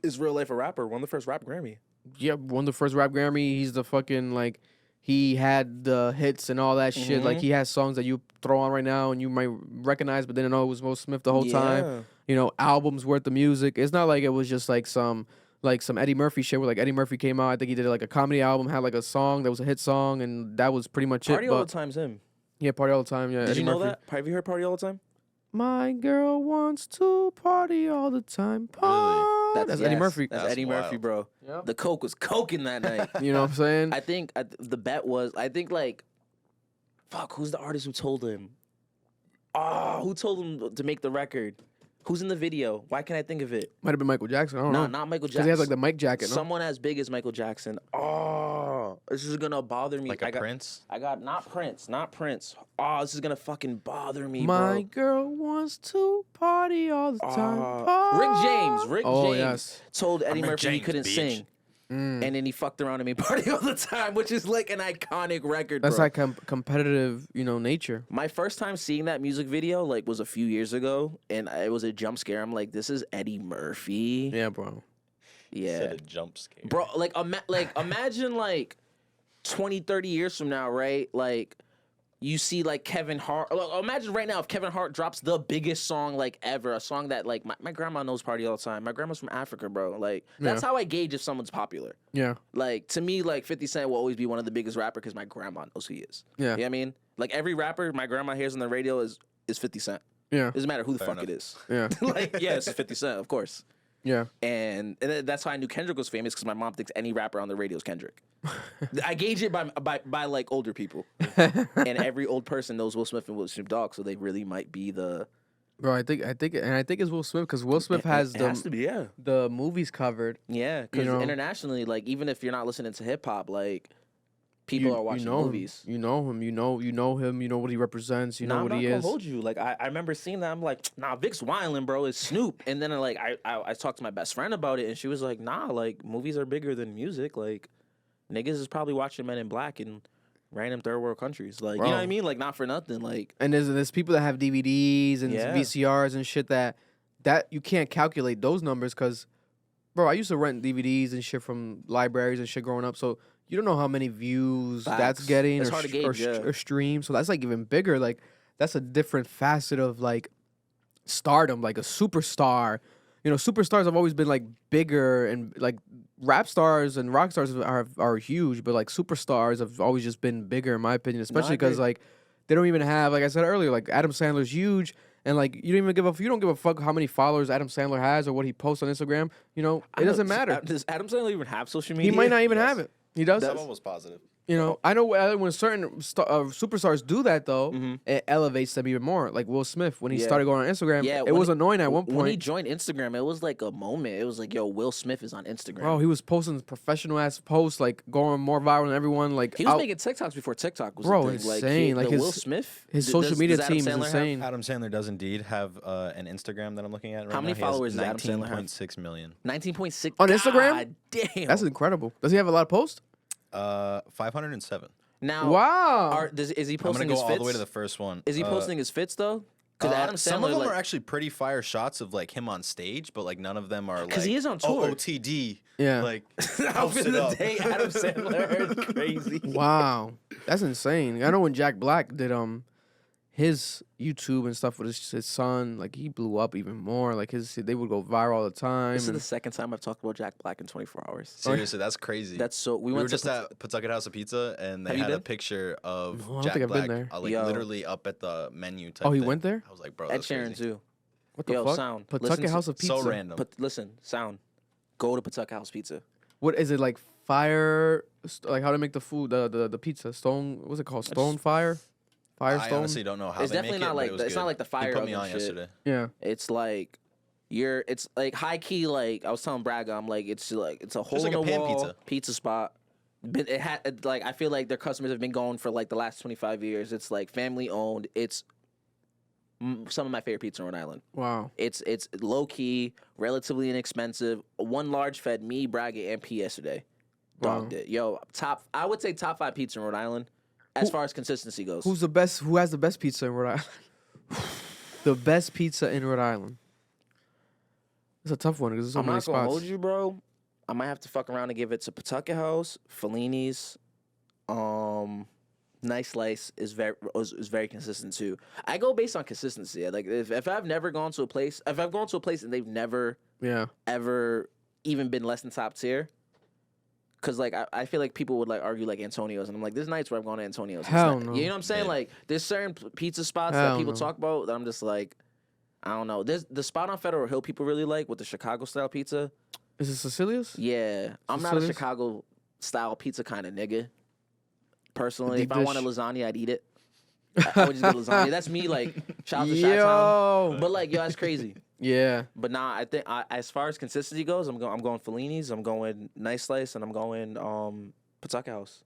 is real life a rapper. Won the first rap Grammy. Yeah, won the first rap Grammy. He's the fucking like. He had the hits and all that shit. Like he has songs that you throw on right now and you might recognize, but didn't know it was Will Smith the whole time. Albums worth of music. It's not like it was just like some Eddie Murphy shit where like Eddie Murphy came out. I think he did like a comedy album, had like a song that was a hit song, and that was pretty much Party it. All the Time's him. Yeah, Party All the Time. Yeah. Did Eddie you know Murphy. that? Have you heard Party All the Time? My girl wants to party all the time. Party. what? That's Eddie yes, Murphy. That's That's Eddie Murphy, wild. bro. Yep. The coke was coking that night. You know what I'm saying? I think the bet was, like, fuck, who's the artist who told him? Oh, who told him to make the record? Who's in the video? Why can't I think of it? Might have been Michael Jackson. I don't Nah, know. not Michael Because Jackson. he has like the mic jacket. No? Someone as big as Michael Jackson. Oh, this is gonna bother me. Like a Prince? I got not Prince. Oh, this is gonna fucking bother me, My bro. girl wants to party all the time. Rick James. Rick Oh, James yes. told Eddie Rick Murphy he James, couldn't bitch. sing. And then he fucked around and made party all the time, which is like an iconic record, That's bro. like competitive, nature. My first time seeing that music video like was a few years ago, and it was a jump scare. I'm like, this is Eddie Murphy. Yeah, bro. Yeah, Said a jump scare. bro. Like, imagine like 20, 30 years from now, right? Like, you see like Kevin Hart. Imagine right now if Kevin Hart drops the biggest song like ever, a song that like my grandma knows party all the time. My grandma's from Africa, bro. Like, that's how I gauge if someone's popular. Yeah. Like, to me, like 50 Cent will always be one of the biggest rappers because my grandma knows who he is. Yeah. You know what I mean? Like, every rapper my grandma hears on the radio is 50 Cent. Yeah. Doesn't matter who the Fair fuck enough. it is. Yeah. Like, yeah, it's 50 Cent, of course. Yeah. And that's how I knew Kendrick was famous because my mom thinks any rapper on the radio is Kendrick. I gauge it by like older people, and every old person knows Will Smith and Will Snoop Dogg, so they really might be the. Bro, I think it's Will Smith because Will Smith has It has to be, yeah. the movies covered. Yeah, because know? internationally, like even if you're not listening to hip hop, like people are watching movies. You know him. You know him. You know what he represents. You know Nah, what I'm he not gonna is. hold you. Like I remember seeing that. I'm like, nah, Vic's wildin', bro. It's Snoop. And then like I talked to my best friend about it, and she was like, nah, like movies are bigger than music. Like niggas is probably watching Men in Black in random third world countries. Like you know what I mean? Like not for nothing. Like And there's people that have DVDs and Yeah. VCRs and shit that you can't calculate those numbers because, bro, I used to rent DVDs and shit from libraries and shit growing up. So you don't know how many views that's Facts. getting It's or, hard to gauge, yeah. or streams. So that's like even bigger. Like that's a different facet of like stardom, like a superstar. Superstars have always been like bigger and like rap stars and rock stars are huge, but like superstars have always just been bigger in my opinion, especially because agree. like they don't even have, like I said earlier, like Adam Sandler's huge. And like you don't give a fuck how many followers Adam Sandler has or what he posts on Instagram. It doesn't matter. Does Adam Sandler even have social media? He might not even Yes. have it. He does. Someone was positive. I know when certain superstars do that though, it elevates them even more. Like Will Smith when he Yeah. started going on Instagram, Yeah, it when was he- annoying at one When he point. joined Instagram, it was like a moment. It was like, yo, Will Smith is on Instagram. Bro, he was posting professional ass posts, like going more viral than everyone. Like He was out- making TikToks before TikTok was Bro, a thing. insane. Like the his- Will Smith, his d- social does- media does Adam team is Sandler have- insane. Adam Sandler does indeed have an Instagram that I'm looking at right How now. many He has followers does Adam Sandler have? 19.6 million. 19.6 On Instagram? God damn. That's incredible. Does he have a lot of posts? 507. now. Wow. Is he I'm gonna posting go his all fits? the way to the first one. Is he posting his fits though? Because Adam Sandler, some of them like, are actually pretty fire shots of like him on stage, but like none of them are like 'Cause he is on tour. OOTD. Yeah. Like outfit posted of the up. day, Adam Sandler is crazy. Wow, that's insane. I know when Jack Black did his YouTube and stuff with his son, like he blew up even more. Like they would go viral all the time. This is and- the second time I've talked about Jack Black in 24 hours. Seriously, that's crazy. That's so. We we went were to just at Pawtucket House of Pizza, and they Have you had a been? picture of No, I don't Jack think I've been Black, there. like Yo. literally up at the menu. Type Oh, he thing. went there? I was like, bro, Ed that's Sheeran crazy. too. What the Yo, fuck? sound. Pawtucket Listen to- House of Pizza. So random. But listen, sound. Go to Pawtucket House Pizza. What is it like? Fire? Like how to make the food? The pizza stone? What's it called? Stone fire? I Firestone? honestly don't know how It's they definitely make not it, like but it was it's not good. like the fire He put me oven on shit. yesterday. Yeah. It's like it's like high key. Like I was telling Braga, I'm like it's a hole like in a the pan wall pizza. spot. But it had like I feel like their customers have been going for like the last 25 years. It's like family owned. It's some of my favorite pizza in Rhode Island. Wow. It's low key, relatively inexpensive. One large fed me, Braga, and P yesterday. Dogged Wow. it. Yo, I would say top 5 pizza in Rhode Island as far as consistency goes. Who's the best? Who has the best pizza in Rhode Island? The best pizza in Rhode Island. It's a tough one because there's so I'm many not gonna spots. hold you, bro. I might have to fuck around and give it to Pawtucket House, Fellini's. Nice Slice is very consistent too. I go based on consistency. Like if I've never gone to a place, if I've gone to a place and they've never Yeah. ever even been less than top tier. Cause like I feel like people would like argue like Antonio's, and I'm like, there's nights where I'm going to Antonio's. It's Hell not- no. You know what I'm saying? Yeah. Like there's certain pizza spots Hell that people no. talk about that I'm just like, I don't know. There's the spot on Federal Hill people really like with the Chicago style pizza. Is it Cecilia's? Yeah, I'm not a Cecilia's? Chicago style pizza kind of nigga. Personally, if Deep I wanted dish. lasagna, I'd eat it. I would just get lasagna. That's me. Like shout out to Chi Yo. But like, yo, that's crazy. Yeah. But nah, I think as far as consistency goes, I'm going Fellini's, I'm going Nice Slice, and I'm going Pawtucket House.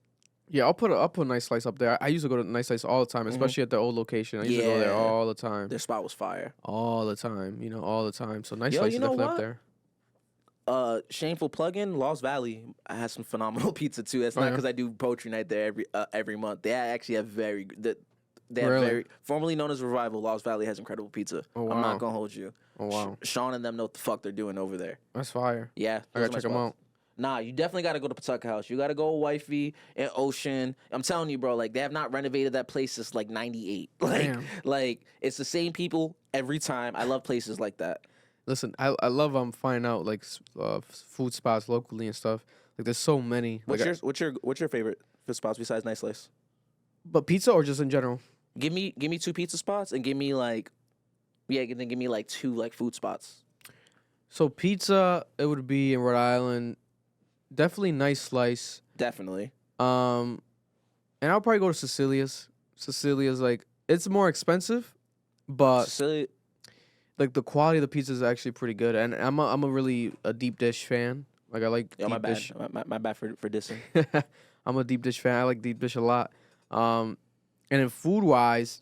Yeah, I'll put a Nice Slice up there. I used to go to Nice Slice all the time, especially at the old location. I used to go there Yeah. all the time. Their spot was fire. All the time, all the time. So Nice Yo, Slice you is know definitely what? up there. Shameful plug-in, Lost Valley has some phenomenal pizza too. That's not yeah? because I do poetry night there every month. They actually have very good. They have Really? very formerly known as Revival. Lost Valley has incredible pizza. Oh, I'm wow. not gonna hold you. Oh wow, Sean and them know what the fuck they're doing over there. that's fire. Yeah, I those gotta are check my them spots. out. Nah, you definitely got to go to Pawtucket House. You got to go Wifey and Ocean. I'm telling you, bro. Like they have not renovated that place since like '98. Damn. Like it's the same people every time. I love places like that. Listen, I love finding out like food spots locally and stuff. Like there's so many. What's Like, what's your favorite food spots besides Nice Slice? but pizza or just in general? Give me 2 pizza spots and give me like, then give me like 2 like food spots. So pizza, it would be in Rhode Island. Definitely Nice Slice. Definitely. And I'll probably go to Cecilia's. Cecilia's like it's more expensive, but Sicily, like the quality of the pizza is actually pretty good. And I'm a really a deep dish fan. Like I like yo, deep my bad. dish. My bad for dissing. I'm a deep dish fan. I like deep dish a lot. And in food wise,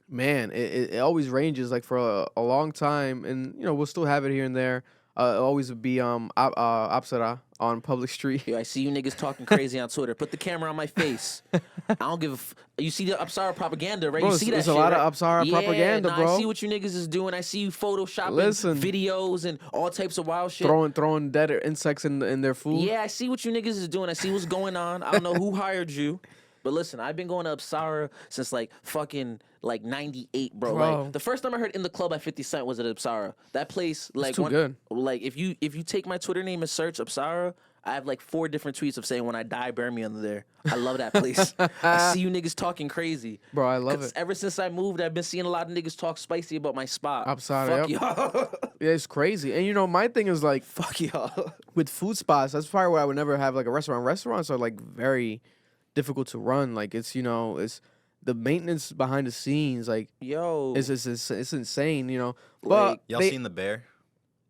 man, it always ranges like for a long time, and we'll still have it here and there. It'll always be Apsara on Public Street. Yo, I see you niggas talking crazy on Twitter. Put the camera on my face. I don't give a you see the Apsara propaganda, right? Bro, you see that there's shit, a lot right? of Apsara propaganda, nah, bro. I see what you niggas is doing. I see you photoshopping Listen. videos and all types of wild shit. Throwing dead insects in their food. Yeah, I see what you niggas is doing. I see what's going on. I don't know who hired you. But listen, I've been going to Apsara since like fucking like 98, bro. Bro. Like the first time I heard In the Club by 50 Cent was at Apsara. That place, like too good. Like if you take my Twitter name and search Apsara, I have like 4 different tweets of saying when I die, bury me under there. I love that place. I see you niggas talking crazy. Bro, I love 'Cause it. ever since I moved, I've been seeing a lot of niggas talk spicy about my spot. Apsara, Fuck yep. y'all. Yeah, it's crazy. And my thing is like Fuck y'all. with food spots, that's probably why I would never have like a restaurant. Restaurants are like very difficult to run. Like it's it's the maintenance behind the scenes. Like Yo. it's insane. Like, But Y'all seen The Bear?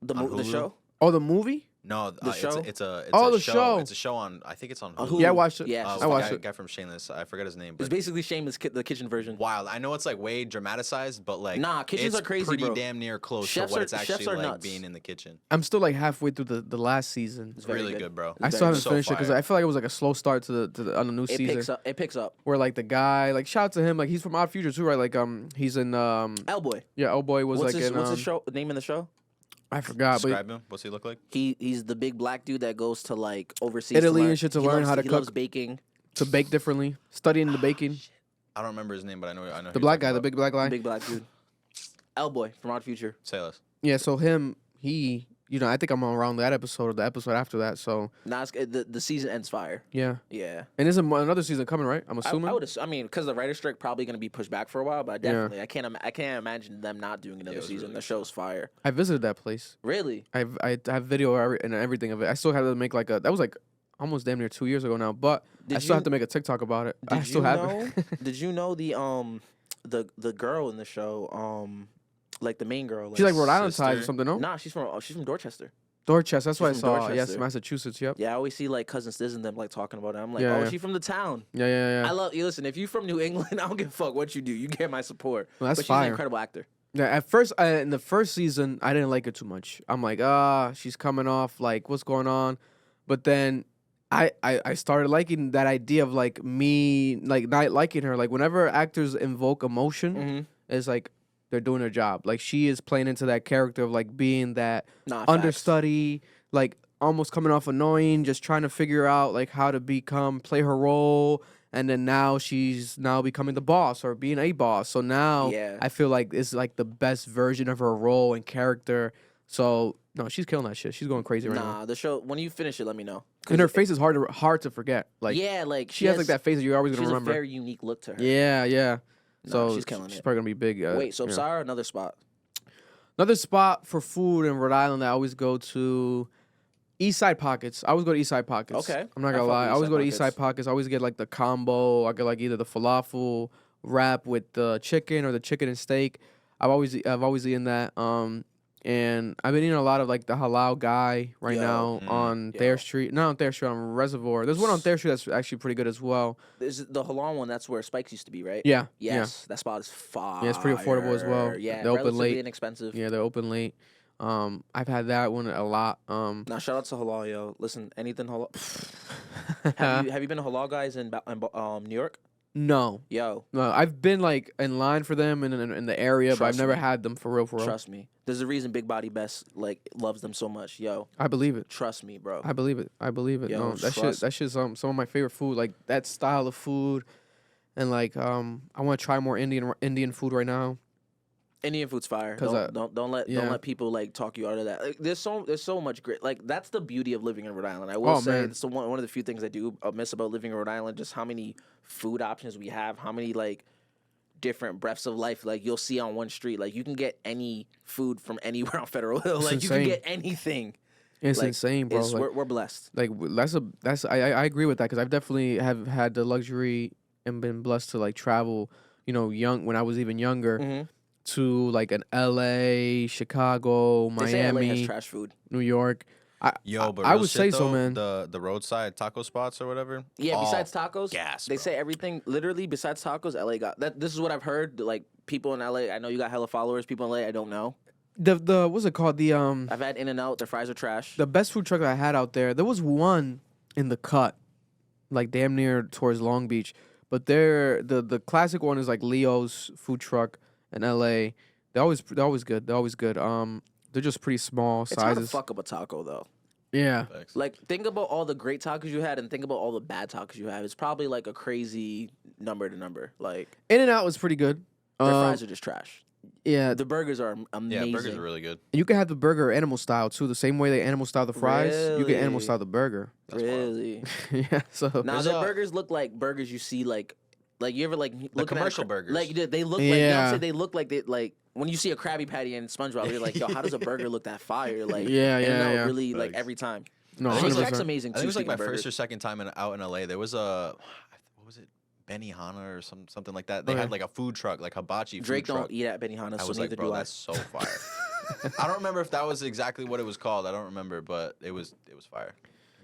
the on the Hulu? show? oh, the movie? No, The show? It's a Oh, a the show. It's a show on. I think it's on On Hulu. Hulu. Yeah, I watched it. Yeah, I it's watched guy, it. guy from Shameless. I forgot his name. It's But basically Shameless, the kitchen version. wild. I know it's like way dramatized, but like Nah, kitchens it's are crazy, pretty bro. damn near close Chefs to what are- it's actually chefs are like nuts. being in the kitchen. I'm still like halfway through the last season. It's very Really good, bro. I It's still very haven't so finished it because fire. I feel like it was like a slow start to the on the new It season. picks up. Where like the guy, like shout out to him, like he's from Odd Future too, right? Like he's in Elboy. yeah, oh boy was What's like his in what's his show? The name of the show? I forgot, but Describe him. What's he look like? He's the big black dude that goes to like overseas Italy to learn. and shit to He learn loves- how to he loves cook. baking. to bake differently, studying the baking. I don't remember his name, but I know. The who you're black talking guy, the about. big black guy. Big black dude. Elboy from Odd Future. Say less. Yeah, so him, he, I think I'm around that episode or the episode after that. So Nah, the season ends fire. yeah, Yeah. and there's another season coming, right? I'm assuming. I would. I mean, because the writer's strike probably going to be pushed back for a while, but definitely, I can't imagine them not doing another it was season. really The show's fire. I visited that place. Really? I have video and everything of it. I still have to make like that was like almost damn near 2 years ago now, but I Did still have you- to make a TikTok about it. I Did still you have know? it. Did you know the girl in the show? Like the main girl. She's like Rhode Island Sister. ties or something, no? Nah, she's from Dorchester. Dorchester. That's what I She's from saw. Yes, Dorchester. Massachusetts. Yep. Yeah, I always see like cousin Stiz and them like talking about it. I'm like, Yeah, oh, yeah. she from the town. Yeah. I love you. Listen, if you from New England, I don't give a fuck what you do. You get my support. Well, that's but she's an fire. incredible actor. Yeah, at first, in the first season, I didn't like it too much. I'm like, she's coming off, like, what's going on? But then I started liking that idea of, like, me, like, not liking her. Like, whenever actors invoke emotion, Mm-hmm. it's like they're doing their job. Like, she is playing into that character of, like, being that Nah, understudy, like, almost coming off annoying, just trying to figure out, like, how to play her role. And then now she's becoming the boss or being a boss. So now Yeah. I feel like it's like the best version of her role and character. So no, she's killing that shit. She's going crazy right now. Nah, the show. When you finish it, let me know. And her face is hard to forget. Like yeah, like she has like that face that you're always She's gonna a remember. very unique look to her. Yeah. Nah, So she's killing she's it. probably gonna be big. Wait, so yeah. Sarah, another spot. Another spot for food in Rhode Island that I always go to, East Side Pockets. I always go to East Side Pockets. Okay. I'm not I gonna fuck lie. with I always East go Side to East Side Pockets. I always get like the combo. I get like either the falafel wrap with the chicken or the chicken and steak. I've always eaten that. And I've been eating a lot of like the halal guy right now on Thayer Street. Not on Thayer Street, on Reservoir. There's one on Thayer Street that's actually pretty good as well. Is it the halal one? That's where Spikes used to be, right? Yeah. Yes, that spot is fire. Yeah, it's pretty affordable as well. Yeah, They're open relatively late. inexpensive. Yeah, they're open late. I've had that one a lot. Now shout out to halal, yo. Listen, anything halal. have you been to halal guys in New York? No. Yo, No, I've been like in line for them in the area, but I've Trust never me. had them for real. trust me. There's a reason Big Body Best like loves them so much. Yo, I believe it. trust me, bro. I believe it. Yo, No, trust- that shit's some of my favorite food. Like that style of food, and like I want to try more Indian food right now. Indian food's fire. 'Cause, Don't let people like talk you out of that. Like, there's so much great. Like that's the beauty of living in Rhode Island. I will say man. it's one of the few things I do miss about living in Rhode Island. Just how many food options we have. How many like different breaths of life like you'll see on one street. Like you can get any food from anywhere on Federal Hill. It's Like you can insane. get anything. It's Like, insane, bro. Like, we're blessed. like I agree with that because I've definitely have had the luxury and been blessed to like travel. You know, when I was even younger. Mm-hmm. To like an LA, Chicago, They say LA has Miami, trash food. New York. But I real would shit, say so, though, man. The roadside taco spots or whatever. Yeah, all besides tacos, gas, they bro. say everything. Literally, besides tacos, LA got that. This is what I've heard. Like people in LA, I know you got hella followers. People in LA, I don't know. The what's it called? I've had In-N-Out. Their fries are trash. The best food truck I had out there. There was one in the cut, like damn near towards Long Beach. But the classic one is like Leo's food truck in LA. They're always good. They're always good. They're just pretty small It's hard to sizes. fuck up a taco though. Yeah. Facts. Like think about all the great tacos you had, and think about all the bad tacos you have. It's probably like a crazy number to number. Like In-N-Out was pretty good. their fries are just trash. Yeah. The burgers are Yeah, amazing. burgers are really good. You can have the burger animal style too. The same way they animal style the fries, you can animal Really? style the burger. That's wild. Really. Yeah. So Now There's their a- burgers look like burgers you see like you ever like looking commercial at a, burgers. Like they look like you know what I'm Yeah. saying? They look like they like when you see a Krabby Patty and SpongeBob, you're like, yo, how does a burger look that fire? Like Yeah, In-N-Out yeah. really like Facts. every time. no, I think it's Shaq's 100%. amazing I too. think it was like my speaking of first or burgers. second time out in LA. There was a what was it, Benihana or something like that. They Okay. had like a food truck, like hibachi Drake food don't truck. eat at Benihana, I so was neither like, bro, do I. that's so fire. I don't remember if that was exactly what it was called. I don't remember, but it was fire.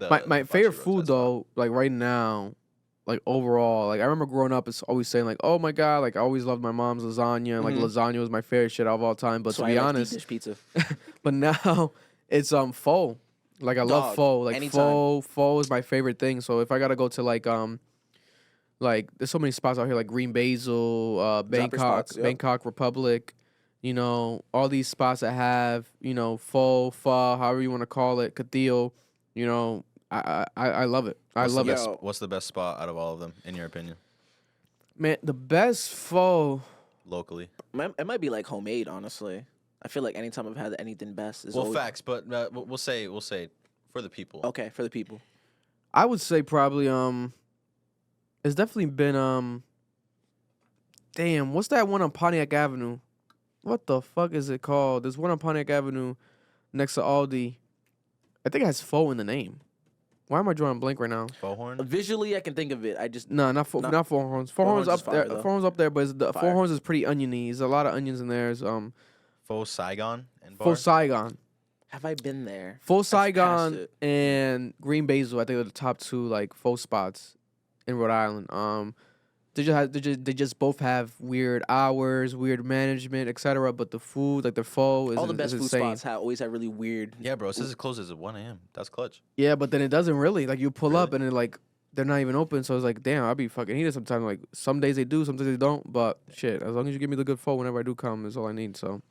The My hibachi favorite roast, food that's fire. though, like right now, like overall, like I remember growing up, it's always saying like, oh my god, like I always loved my mom's lasagna, and like Mhm. lasagna was my favorite shit of all time. But That's to why be I like deep honest, dish pizza. but now it's pho. Like I love Dog, pho. Like anytime. pho is my favorite thing. So if I gotta go to like there's so many spots out here like Green Basil, Bangkok, spots, yep. Bangkok Republic, you know, all these spots that have, you know, pho, however you want to call it, Cathedral, you know, I love it. I love it. What's the best spot out of all of them, in your opinion, Man, the best pho. locally? It might be like homemade, honestly. I feel like anytime I've had anything best is Well, always, facts, but we'll say for the people. okay for the people. I would say probably it's definitely been damn, what's that one on Pontiac Avenue? What the fuck is it called? There's one on Pontiac Avenue next to Aldi. I think it has pho in the name. Why am I drawing a blank right now? Faux horn. Visually, I can think of it. I just No, not Not- Four Horns. Four Four Horns Horns is up there. fire, though. Four Horns up there, but Four Fire. Horns is pretty oniony. There's a lot of onions in there. It's, Faux Saigon and bar. Full Saigon. have I been there? Full passed Saigon it. and Green Basil, I think are the top two like pho spots in Rhode Island. They just both have weird hours, weird management, etc. But the food, like the pho, is All the best is food insane. spots always have really weird. Yeah, bro. It says it closes at 1 a.m. That's clutch. Yeah, but then it doesn't really. Like you pull up Really? and it like they're not even open. So it's like, damn, I'll be fucking heated sometimes. Like some days they do, some days they don't. But shit, as long as you give me the good pho whenever I do come, is all I need. So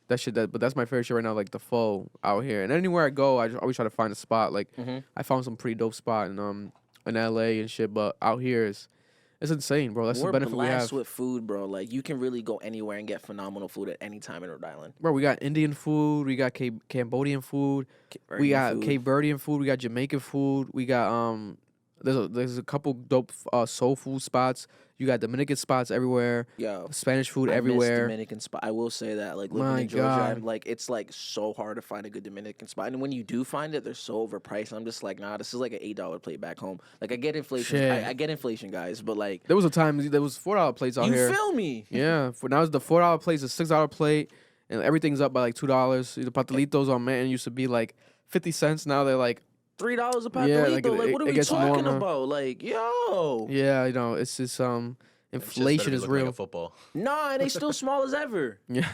but that's my favorite shit right now, like the pho out here. And anywhere I go, I just always try to find a spot. Like Mhm. I found some pretty dope spot in LA and shit. But out here it's insane, bro. That's We're the benefit we have. blessed with food, bro. Like you can really go anywhere and get phenomenal food at any time in Rhode Island. Bro, we got Indian food, we got Cambodian food, we got food. Cape Verdean food, we got Jamaican food, we got There's a couple dope soul food spots. You got Dominican spots everywhere. Yo, Spanish food I miss everywhere. Dominican spot. I will say that, like living My in Georgia, God. like it's like so hard to find a good Dominican spot, and when you do find it, they're so overpriced. I'm just like, nah, this is like an $8 plate back home. Like I get inflation, Shit. I get inflation, guys, but like There was a time there was $4 plates out you here. feel me? Yeah, now it's the $4 plates, a $6 plate, and everything's up by like $2. The patelitos on man used to be like 50 cents. Now they're like, $3 a Yeah, pastelito. like, Like, it- what are it we gets more talking now. about? Like, yo, yeah, it's just Them shits inflation better be is looking like real. a football. nah, and they still small as ever. Yeah,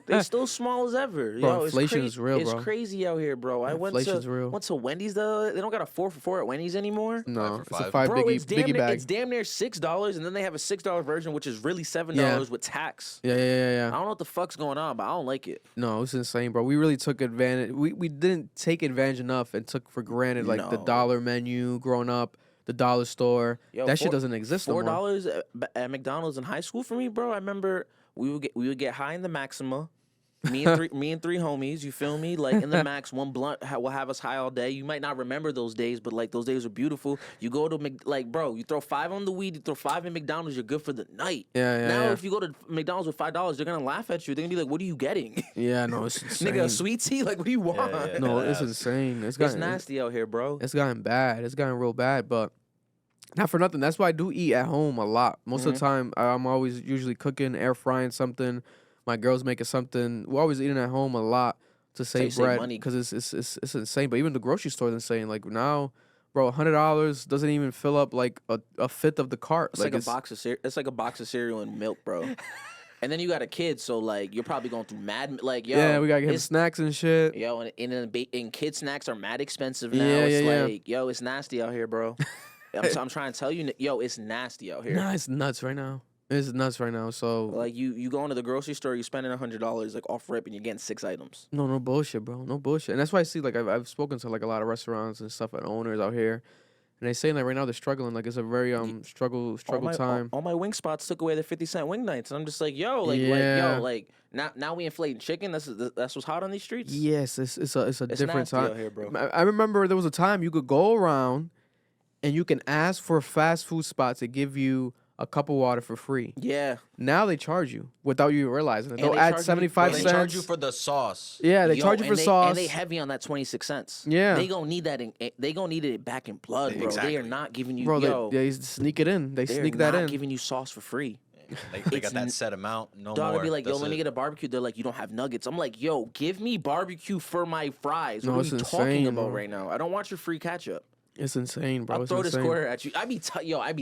They still small as ever. Bro, Yo, inflation it's is real, It's bro. crazy out here, bro. I Inflation's real. went to Wendy's though. They don't got a 4 for 4 at Wendy's anymore. no, for it's a five. five Bro, biggie it's damn near, bag. it's damn near $6, and then they have a $6 version, which is really $7 Yeah. with tax. Yeah. I don't know what the fuck's going on, but I don't like it. No, it's insane, bro. We really took advantage. We didn't take advantage enough and took for granted like the No. dollar menu growing up, the dollar store. Yo, that shit four- doesn't exist no more. $4 at McDonald's in high school for me, bro. I remember we would get high in the Maxima. Me and three homies, you feel me? Like in the Max, one blunt will have us high all day. You might not remember those days, but like those days were beautiful. You go to bro, you throw 5 on the weed, you throw 5 in McDonald's, you're good for the night. Yeah. Now if you go to McDonald's with $5, they're gonna laugh at you. They're gonna be like, "What are you getting, Yeah, no, it's insane. nigga? A sweet tea? Like what do you want?" yeah. No, Dead it's ass. insane. It's It's gotten nasty out here, bro. It's gotten bad. It's gotten real bad, but not for nothing. That's why I do eat at home a lot. Most of the time, I'm always usually cooking, air frying something. My girl's making something. We're always eating at home a lot to you save save bread money. because it's insane. But even the grocery store is insane. Like now, bro, $100 doesn't even fill up like a fifth of the cart. It's like a box of it's like a box of cereal and milk, bro. And then you got a kid, so like you're probably going through mad like yo. yeah, we gotta get him it's- snacks and shit. Yo, and kid snacks are mad expensive now. Yeah, It's yeah. like, yo, it's nasty out here, bro. I'm trying to tell you, yo, it's nasty out here. Nah, it's nuts right now. It's nuts right now. So Like you go into the grocery store, you're spending $100 like off rip, and you're getting 6 items. no bullshit, bro. No bullshit. And that's why I see like I've spoken to like a lot of restaurants and stuff and owners out here, and they saying that right now they're struggling. Like it's a very struggle time. All my wing spots took away the 50-cent wing nights, and I'm just like, yo, Yeah. now we inflating chicken. That's what's hot on these streets. Yes, it's a different nasty time. out here, bro. I remember there was a time you could go around and you can ask for a fast food spot to give you a cup of water for free. Yeah. Now they charge you without you realizing it. And They'll they add charge you- 75 They cents. charge you for the sauce. Yeah, they Yo, charge you for and sauce. and they heavy on that 26 cents. Yeah. they gonna need that. They gonna need it back in blood, bro. They Exactly. are not giving you, Bro, yo. they sneak it in. They They're sneak that not in. giving you sauce for free. They It's got that set amount. No Dog more. would be like, yo, That's let me it. get a barbecue. They're like, you don't have nuggets. I'm like, yo, give me barbecue for my fries. No, What are it's you insane, talking about bro. right now? I don't want your free ketchup. It's insane, bro. I'll It's throw this insane. quarter at you. I be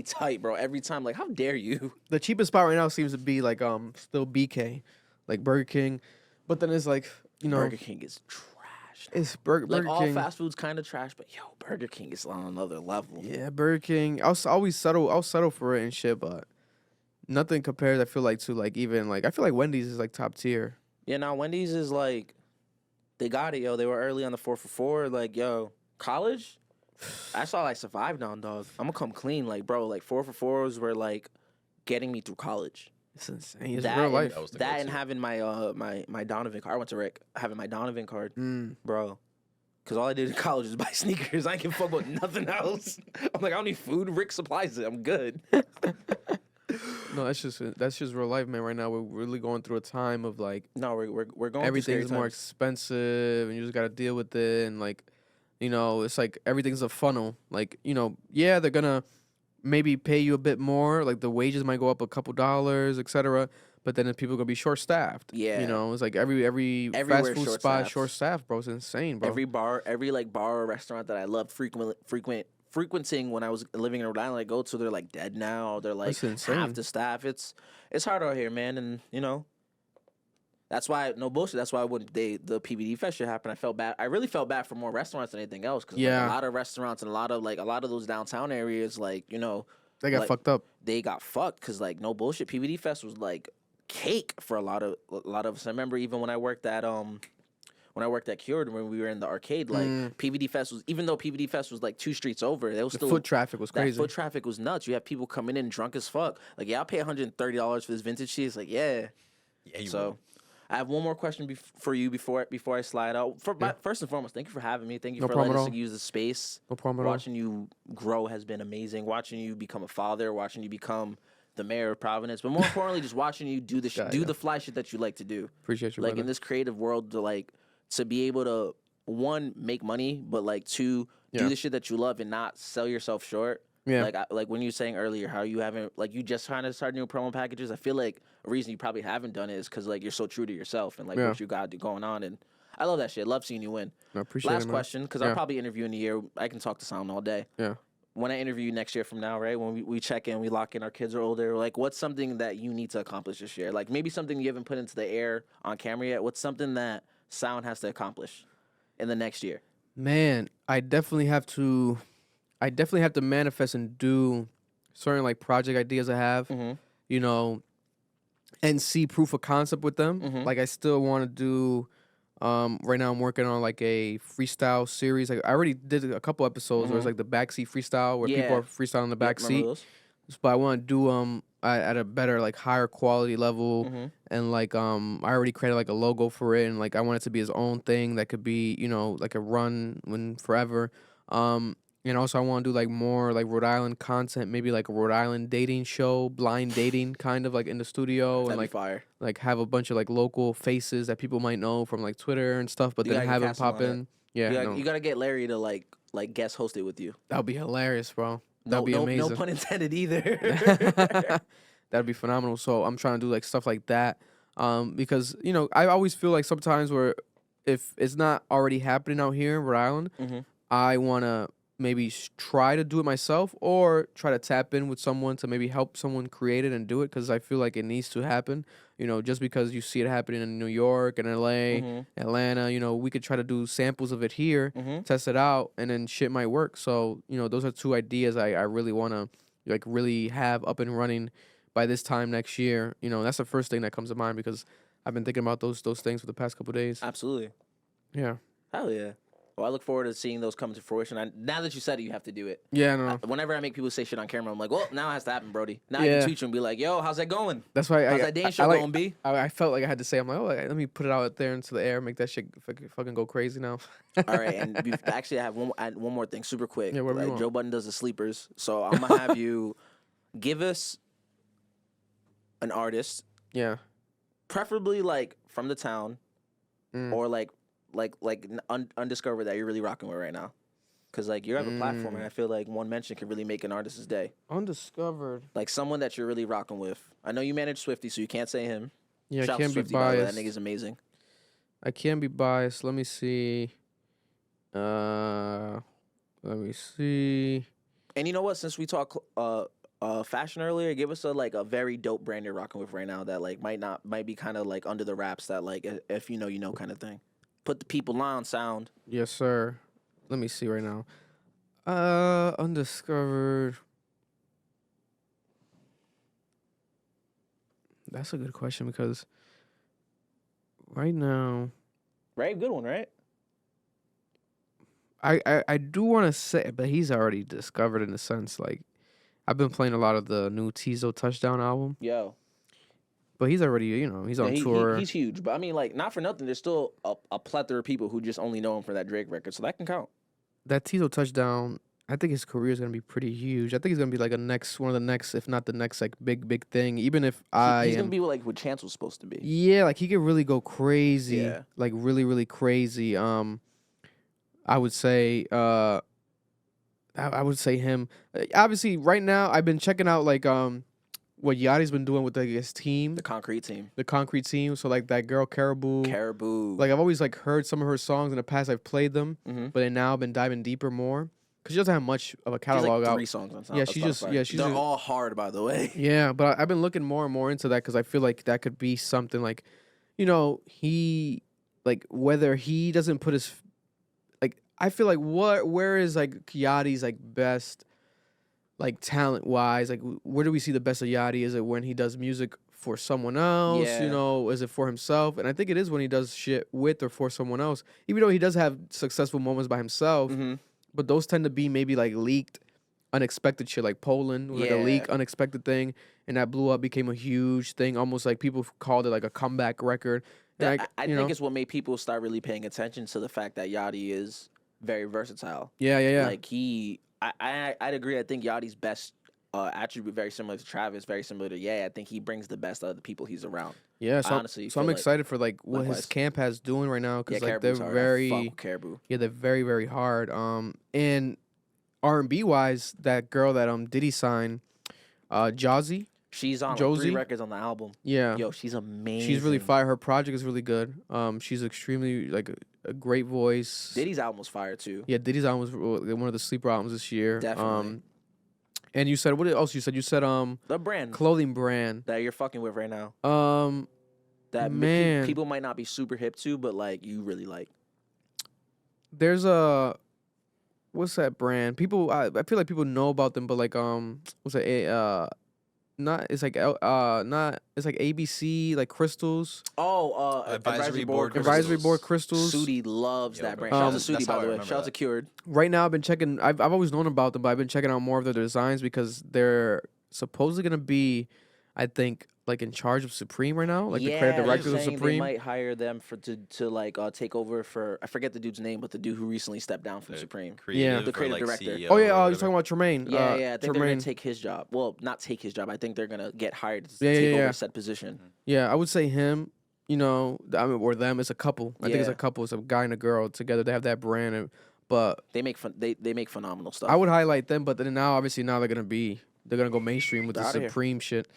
tight, bro. Every time, like, how dare you? The cheapest spot right now seems to be like still BK, like Burger King, but then it's like Burger King is trash. it's Burger Like all King. fast food's kind of trash, but yo, Burger King is on another level. Yeah, Burger King. I'll settle for it and shit, but nothing compares. I feel like to like even like I feel like Wendy's is like top tier. Yeah, now Wendy's is like, they got it, yo. They were early on the 4 for 4. Like, yo, college. That's all I survived on, dog. I'm gonna come clean, like, bro. Like 4 for 4s were like getting me through college. It's insane. It's that real and, life. That was the that and go-to. having my Donovan card. I went to Rick having my Donovan card, Mm. bro. Cause all I did in college was buy sneakers. I ain't give a fuck about nothing else. I'm like, I don't need food. Rick supplies it. I'm good. No, that's just real life, man. Right now we're really going through a time of like No, we're going. everything's through more scary times. expensive, and you just gotta deal with it. And like, it's like everything's a funnel. Like, yeah, they're gonna maybe pay you a bit more. Like the wages might go up a couple dollars, etc. But then people gonna be short staffed. Yeah. It's like every Everywhere fast food spot short-staffed. short staffed, bro. It's insane, bro. Every bar or restaurant that I loved frequenting when I was living in Rhode Island, I go to, they're like dead now. They're like That's insane. half the staff. It's hard out here, man, and that's why no bullshit. That's why when the PBD Fest shit happened, I felt bad. I really felt bad for more restaurants than anything else, because Yeah. a lot of restaurants and a lot of those downtown areas, like they got like, fucked up. they got fucked because like no bullshit. PBD Fest was like cake for a lot of us. I remember even when I worked at Cured, when we were in the arcade, like PBD Fest was, even though PBD Fest was like 2 streets over, there was The still foot traffic was that crazy. foot traffic was nuts. You have people coming in drunk as fuck. Like, yeah, I'll pay $130 for this vintage shit. It's like, yeah. Yeah, you So would. I have one more question for you before I slide out. First and foremost, thank you for having me. Thank you No for problem letting at us all. use the space. No problem at all. Watching you grow has been amazing. Watching you become a father, watching you become the mayor of Providence, but more importantly, just watching you do the Yeah. the fly shit that you like to do. Appreciate you, Like brother. in this creative world, to be able to, one, make money, but like two, Yeah. do the shit that you love and not sell yourself short. Yeah. Like when you were saying earlier how you haven't, like, you just trying to start new promo packages. I feel like a reason you probably haven't done it is because like you're so true to yourself and like Yeah. what you got going on. And I love that shit. Love seeing you win. I appreciate Last it, man. question, because Yeah. I'll probably interview in a year. I can talk to Sound all day. Yeah. When I interview you next year from now, right? When we check in, we lock in, our kids are older. Like, what's something that you need to accomplish this year? Like, maybe something you haven't put into the air on camera yet. What's something that Sound has to accomplish in the next year? Man, I definitely have to manifest and do certain like project ideas I have, you know, and see proof of concept with them. Like I still want to do. Right now I'm working on like a freestyle series. Like I already did a couple episodes where it's like the backseat freestyle where people Yeah. are freestyling in the Yep, back remember seat. those? But I want to do at a better like higher quality level, and like I already created like a logo for it, and like I want it to be his own thing that could be, you know, like a run when forever. And also I want to do like more like Rhode Island content, maybe like a Rhode Island dating show, blind dating kind of like in the studio, That'd and be like fire. have a bunch of like local faces that people might know from like Twitter and stuff, but You then gotta have get him Castle pop on it. in. Yeah, You gotta get Larry to like guest host it with you. that'd be hilarious, bro. That'd be amazing. No pun intended either. That'd be phenomenal. So I'm trying to do like stuff like that, because you know I always feel like sometimes where if it's not already happening out here in Rhode Island, I wanna maybe try to do it myself or try to tap in with someone to maybe help someone create it and do it, because I feel like it needs to happen. You know, just because you see it happening in New York and LA, Atlanta, you know, we could try to do samples of it here, test it out, and then shit might work. So, you know, those are two ideas I really want to like really have up and running by this time next year. You know, that's the first thing that comes to mind because I've been thinking about those things for the past couple days. Absolutely. Yeah. Hell yeah. Well, I look forward to seeing those come to fruition. Now that you said it, you have to do it. Yeah, no. Whenever I make people say shit on camera, I'm like, well, now it has to happen, Brody. Now I Yeah. can teach them and be like, yo, how's that going? That's why How's that Dane show going, B? I felt like I had to say, I'm like, oh, let me put it out there into the air, make that shit fucking go crazy now. All right, and actually, I have one more thing, super quick. Yeah, whatever you like want. Joe Budden does the sleepers, so I'm gonna have you give us an artist, Yeah. preferably like from the town, Mm. or like undiscovered that you're really rocking with right now. Cause like you have a platform, and I feel like one mention can really make an artist's day. Undiscovered. Like someone that you're really rocking with. I know you manage Swifty, so you can't say him. Yeah, Shout I out can't to be Swifty, by the way. biased. That nigga's amazing. I can't be biased. Let me see. Let me see. And you know what? Since we talked fashion earlier, give us a very dope brand you're rocking with right now that like might be kind of like under the wraps, that like if you know kind of thing. Put the people on, Sound. Yes, sir. Let me see right now. Undiscovered. That's a good question because right now Right, good one, right? I do want to say, but he's already discovered in a sense. Like I've been playing a lot of the new Tizo Touchdown album, Yo, but he's already, you know, he's on tour. He's huge, but I mean, like, not for nothing. There's still a plethora of people who just only know him for that Drake record, so that can count. That Tizo Touchdown, I think his career is gonna be pretty huge. I think he's gonna be like one of the next, if not the next, like big thing. Even if He's gonna be like what Chance was supposed to be. yeah, like he could really go crazy. Yeah. Like really crazy. I would say I would say him. Obviously, right now I've been checking out like what Yachty's been doing with like, his team, The Concrete Team. the Concrete Team. So like that girl Caribou. Caribou. Like I've always like heard some of her songs in the past. I've played them, Mhm. but then now I've been diving deeper more because she doesn't have much of a She has catalog like out. 3 songs on Yeah, on she just- Spotify. yeah, she's They're a- all hard, by the way. Yeah, but I've been looking more and more into that because I feel like that could be something like, you know, he like whether he doesn't put his like I feel like where is like Yachty's like best like talent wise, like where do we see the best of Yachty? Is it when he does music for someone else? Yeah. You know, is it for himself? And I think it is when he does shit with or for someone else. Even though he does have successful moments by himself, Mhm. but those tend to be maybe like leaked, unexpected shit. Like Poland was like a Yeah. leak, unexpected thing, and that blew up, became a huge thing. Almost like people called it like a comeback record. And I you think know, it's what made people start really paying attention to the fact that Yachty is very versatile. yeah. Like I'd agree. I think Yachty's best attribute very similar to Travis, very similar to I think he brings the best out of the people he's around. Yeah, I honestly so I'm feel like- excited for like what his Likewise. camp has doing right now Yeah, because like they're Caribou's hard. I fuck very with Caribou. they're very hard. And R&B wise, that girl that Diddy signed, Jazzy, She's on like, Josie? 3 records on the album. yeah, Yo, she's amazing. she's really fire. Her project is really good. She's extremely like a great voice. Diddy's album was fire too. Yeah, Diddy's album was one of the sleeper albums this year. Definitely. And you said what else? You said The brand clothing brand. that you're fucking with right now. That Man. people might not be super hip to, but like you really like. There's a what's that brand? People I feel like people know about them, but like what's that? Not it's like not it's like ABC like crystals. Oh, Advisory board Advisory Crystals. board crystals. Sudi loves Yo, that bro. brand. Shout out to That's Sudi, how I by the way. remember Shout out to that. Cured. Right now I've been checking. I've always known about them, but I've been checking out more of their designs because they're supposedly gonna be, I think, like in charge of Supreme right now, like the creative they're directors of saying They Supreme. might hire them to like take over for I forget the dude's name, but the dude who recently stepped down from The Supreme. Creative The or, creative like, director. CEO Oh or yeah, you're whatever. talking about Tremaine. Yeah, I think they're Tremaine. gonna take his job. Well, not take his job. I think they're gonna get hired to Yeah, take yeah, over yeah. said position. Yeah, I would say him. You know, I mean, or them. It's a couple. I think it's Yeah. a couple. It's a guy and a girl together. They have that brand. But They make they make phenomenal stuff. I would highlight them. But then now, obviously, now they're gonna go mainstream with They're the outta here. Supreme shit.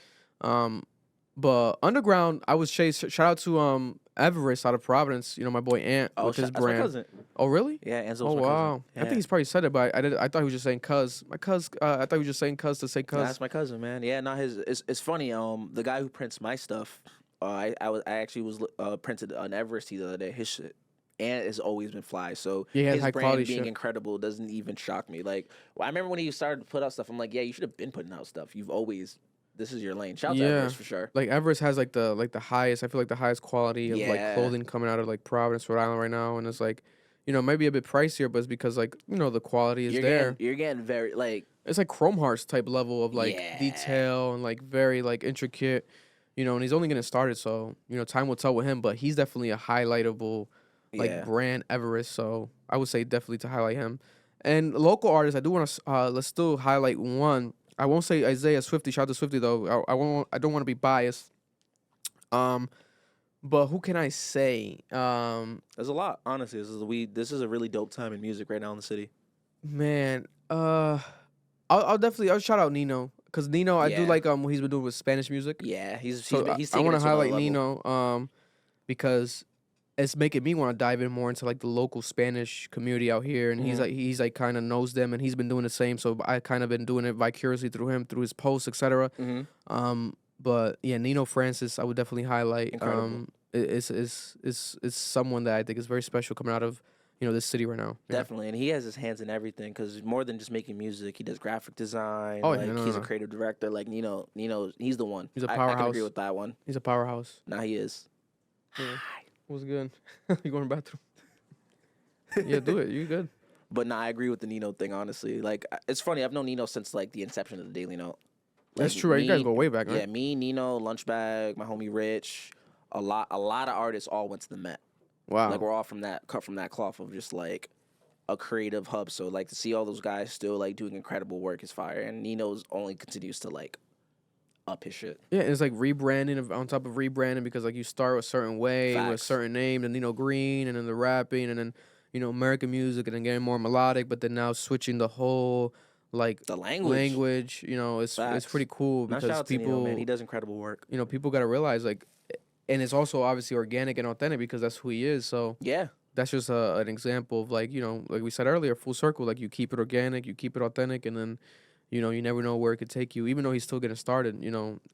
But underground, I would say shout out to Everest out of Providence. You know, my boy Ant with his that's my brand. cousin. Oh really? Yeah, Enzo's Oh my wow! cousin. I think Yeah. he's probably said it, but I thought he was just saying cuz. My cuz. I thought he was just saying cuz to say cuz. That's my cousin, man. Yeah, not his. It's funny. The guy who prints my stuff, I actually was printed an Everest the other day. His shit. And it's always been fly. So Yeah, he has his high brand quality being shit. incredible doesn't even shock me. Like, I remember when he started to put out stuff. I'm like, yeah, you should have been putting out stuff. You've always, this is your lane. Shout out to Yeah. Everest for sure. Like Everest has like the highest. I feel like the highest quality of like Yeah. clothing coming out of like Providence, Rhode Island right now, and it's like, you know, maybe a bit pricier, but it's because like you know the quality is there. You're getting very like It's like Chrome Hearts type level of like Yeah. detail and like very like intricate, you know. And he's only getting started, so you know time will tell with him. But he's definitely a highlightable like yeah. brand Everest. So I would say definitely to highlight him. And local artists, I do want to let's still highlight one. I won't say Isaiah Swifty. Shout out to Swifty though. I won't. I don't want to be biased. But who can I say? There's a lot. Honestly, this is a really dope time in music right now in the city. Man, I'll definitely shout out Nino because Nino I do Yeah. like what he's been doing with Spanish music. Yeah, he's So he's I taking want it to to another highlight level. Nino because it's making me want to dive in more into like the local Spanish community out here, and Mhm. he's like kind of knows them, and he's been doing the same. So I kind of been doing it vicariously through him, through his posts, etc. Mm-hmm. But yeah, Nino Francis, I would definitely highlight. Incredible. Is someone that I think is very special coming out of this city right now. Yeah. Definitely, and he has his hands in everything because more than just making music, he does graphic design. Oh, like, yeah, no, he's no, a no. creative director. Like Nino, he's the one. He's a I can agree powerhouse. with that one. He's a powerhouse. Nah, he is. Yeah. What's good? You going to the bathroom? Yeah, do it. You good? But nah, I agree with the Nino thing. Honestly, like it's funny. I've known Nino since like the inception of the Daily Note. That's Like, true. Right? You guys me- go way back, Yeah, right? me, Nino, Lunchbag, my homie Rich, a lot of artists all went to the Met. Wow. Like we're all cut from that cloth of just like a creative hub. So like to see all those guys still like doing incredible work is fire. And Nino's only continues to like up his shit. Yeah, and it's like rebranding on top of rebranding because like you start a certain way with a Facts. certain name, and Green, and then the rapping, and then American music, and then getting more melodic, but then now switching the whole like The language. it's Facts. pretty cool Now, because shout out to Nino, people man. He does incredible work. people got to realize like, and it's also obviously organic and authentic because that's who he is. So Yeah. that's just an example of like like we said earlier, full circle. Like you keep it organic, you keep it authentic, and then you never know where it could take you. Even though he's still getting started,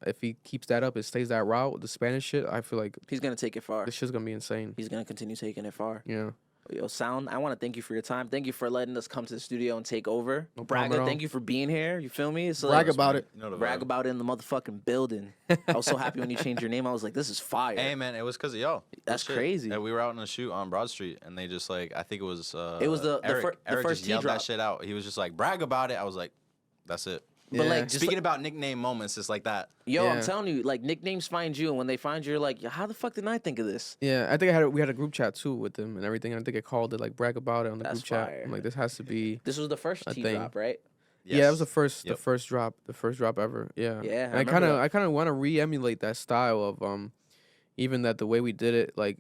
if he keeps that up and stays that route, the Spanish shit, I feel like He's gonna take it far. this shit's gonna be insane. He's gonna continue taking it far. Yeah. Yo, Sound, I want to thank you for your time. Thank you for letting us come to the studio and take over. No problem at Braga, all. thank you for being here. You feel me? So Brag about it. You know the Brag vibe. about it in the motherfucking building. I was so happy when you changed your name. I was like, this is fire. Hey man, it was because of y'all. That's Real shit. crazy. Yeah, we were out on a shoot on Broad Street, and they just like I think it was the Eric. the Eric first just T yelled drop. that shit out. He was just like brag about it. I was like, that's it. But Yeah. like, just Speaking about nickname moments, it's like that. yo, I'm Yeah. telling you, like nicknames find you, and when they find you, you're like, how the fuck didn't I think of this? Yeah, I think we had a group chat too with them and everything. I think I called it like brag about it on the That's group chat. fire. I'm like, this has to be. This was the first A T thing. drop, right? Yeah, it was the Yep. first drop ever. Yeah. Yeah, And I I kind remember of want to re-emulate that style of even that the way we did it like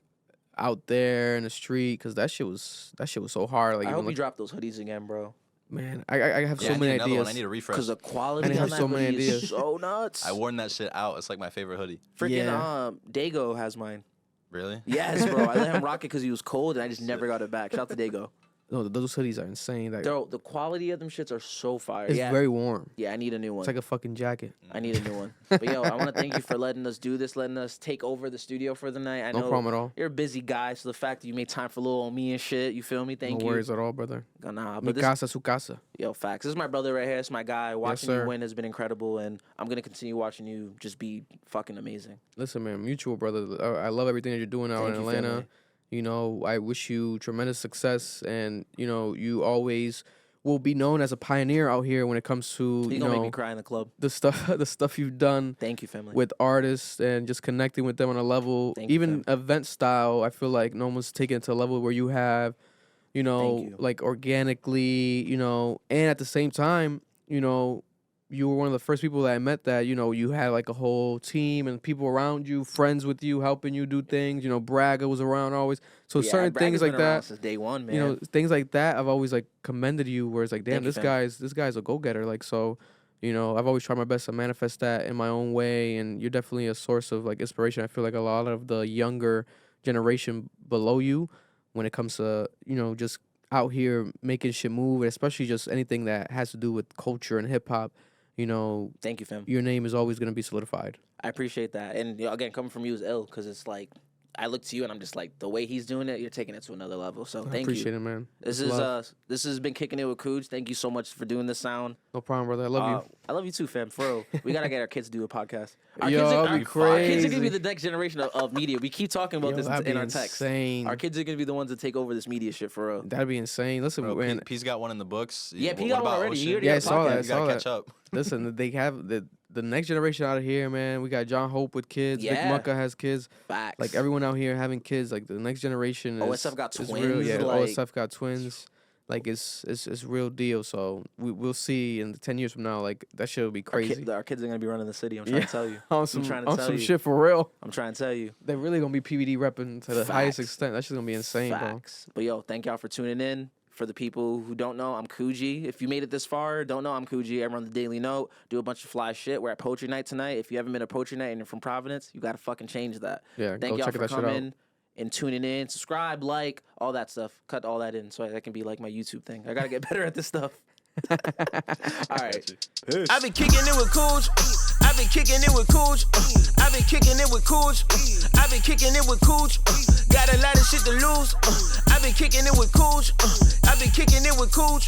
out there in the street, because that shit was so hard. Like I even hope you like, drop those hoodies again, bro. man, I have Yeah, so I need many another one. ideas. I need a refresh. Because the quality have on that so many hoodie is ideas. so nuts. I worn that shit out. It's like my favorite hoodie. Freaking Yeah. Dago has mine. Really? Yes, bro. I let him rock it because he was cold, and I just never got it back. Shout out to Dago. No, those hoodies are insane. Like, Bro, the quality of them shits are so fire. it's Yeah, very warm. yeah. I need a new one. It's like a fucking jacket. I need a new one. But yo, I want to thank you for letting us do this, letting us take over the studio for the night. I No know problem at all. you're a busy guy, so the fact that you made time for little old me and shit, you feel me? Thank No you. worries at all, brother. Nah, Mi but this, casa, su casa. yo, facts. This is my brother right here. It's my guy. Watching you sir. win has been incredible, and I'm gonna continue watching you just be fucking amazing. Listen, man, mutual, brother. I love everything that you're doing out Thank in you, Atlanta. family. You know, I wish you tremendous success, and you know, you always will be known as a pioneer out here when it comes to You're you gonna make me know cry in the club. the stuff you've done Thank you, family. with artists and just connecting with them on a level, Thank you, even event style. I feel like no one's taken it to a level where you have, you know, you. like organically, you know, and at the same time, you know, you were one of the first people that I met that, you know, you had like a whole team and people around you, friends with you, helping you do things. You know, Braga was around always. So Yeah, certain Bragg things has like been around that, since day one, man. you know, things like that, I've always like commended you. Where it's like, damn, Thank you, this guy's a go getter. Like, so, you know, I've always tried my best to manifest that in my own way, and you're definitely a source of like inspiration. I feel like a lot of the younger generation below you, when it comes to, you know, just out here making shit move, and especially just anything that has to do with culture and hip hop, you know, Thank you, fam. your name is always gonna be solidified. I appreciate that. And you know, again, coming from you is ill because it's like I look to you and I'm just like the way he's doing it, you're taking it to another level. So I thank appreciate you. it, man. This Much is love. this has been Kicking It with Cøøg. Thank you so much for doing this sound. No problem, brother. I love you. I love you too, fam. For real. We gotta get our kids to do a podcast. Our Yo, kids that'd are, be our kids are gonna be crazy. the next generation of media. We keep talking about Yo, this that'd in be our text. insane. Our kids are gonna be the ones that take over this media shit for real. That'd be insane. Listen, Bro, man. P's got one in the books. Yeah, P What got one about already. Ocean? He already Yeah, had I a saw podcast. that. I You gotta saw catch that. up. Listen, they have the next generation out of here, man. We got John Hope with kids. Yeah. Big Mucka has kids. Facts. Like everyone out here having kids. Like the next generation is OSF got is twins, real. Yeah, like- OSF got twins. Like it's real deal. So we'll see in 10 years from now. Like that shit will be crazy. Our kids are gonna be running the city. I'm trying to tell you. on some trying to tell you. shit for real. I'm trying to tell you. They're really gonna be PVD repping to the highest Facts. extent. That shit's gonna be insane, bro. Facts. But yo, thank y'all for tuning in. For the people who don't know, I'm Cøøg. If you made it this far, don't know, I'm Cøøg. I run the Daily Note, do a bunch of fly shit. We're at Poetry Night tonight. If you haven't been to Poetry Night and you're from Providence, you gotta fucking change that. Yeah, Thank go y'all check for that shit out. coming and tuning in. Subscribe, like, all that stuff. Cut all that in so that can be like my YouTube thing. I gotta get better at this stuff. All right. I've been kicking it with Cøøg. I've been kicking it with Cøøg. I've been kicking it with Cøøg. I've been kicking it with Cøøg. Got a lot of shit to lose. I've been kicking it with Cøøg. I've been kicking it with Cøøg.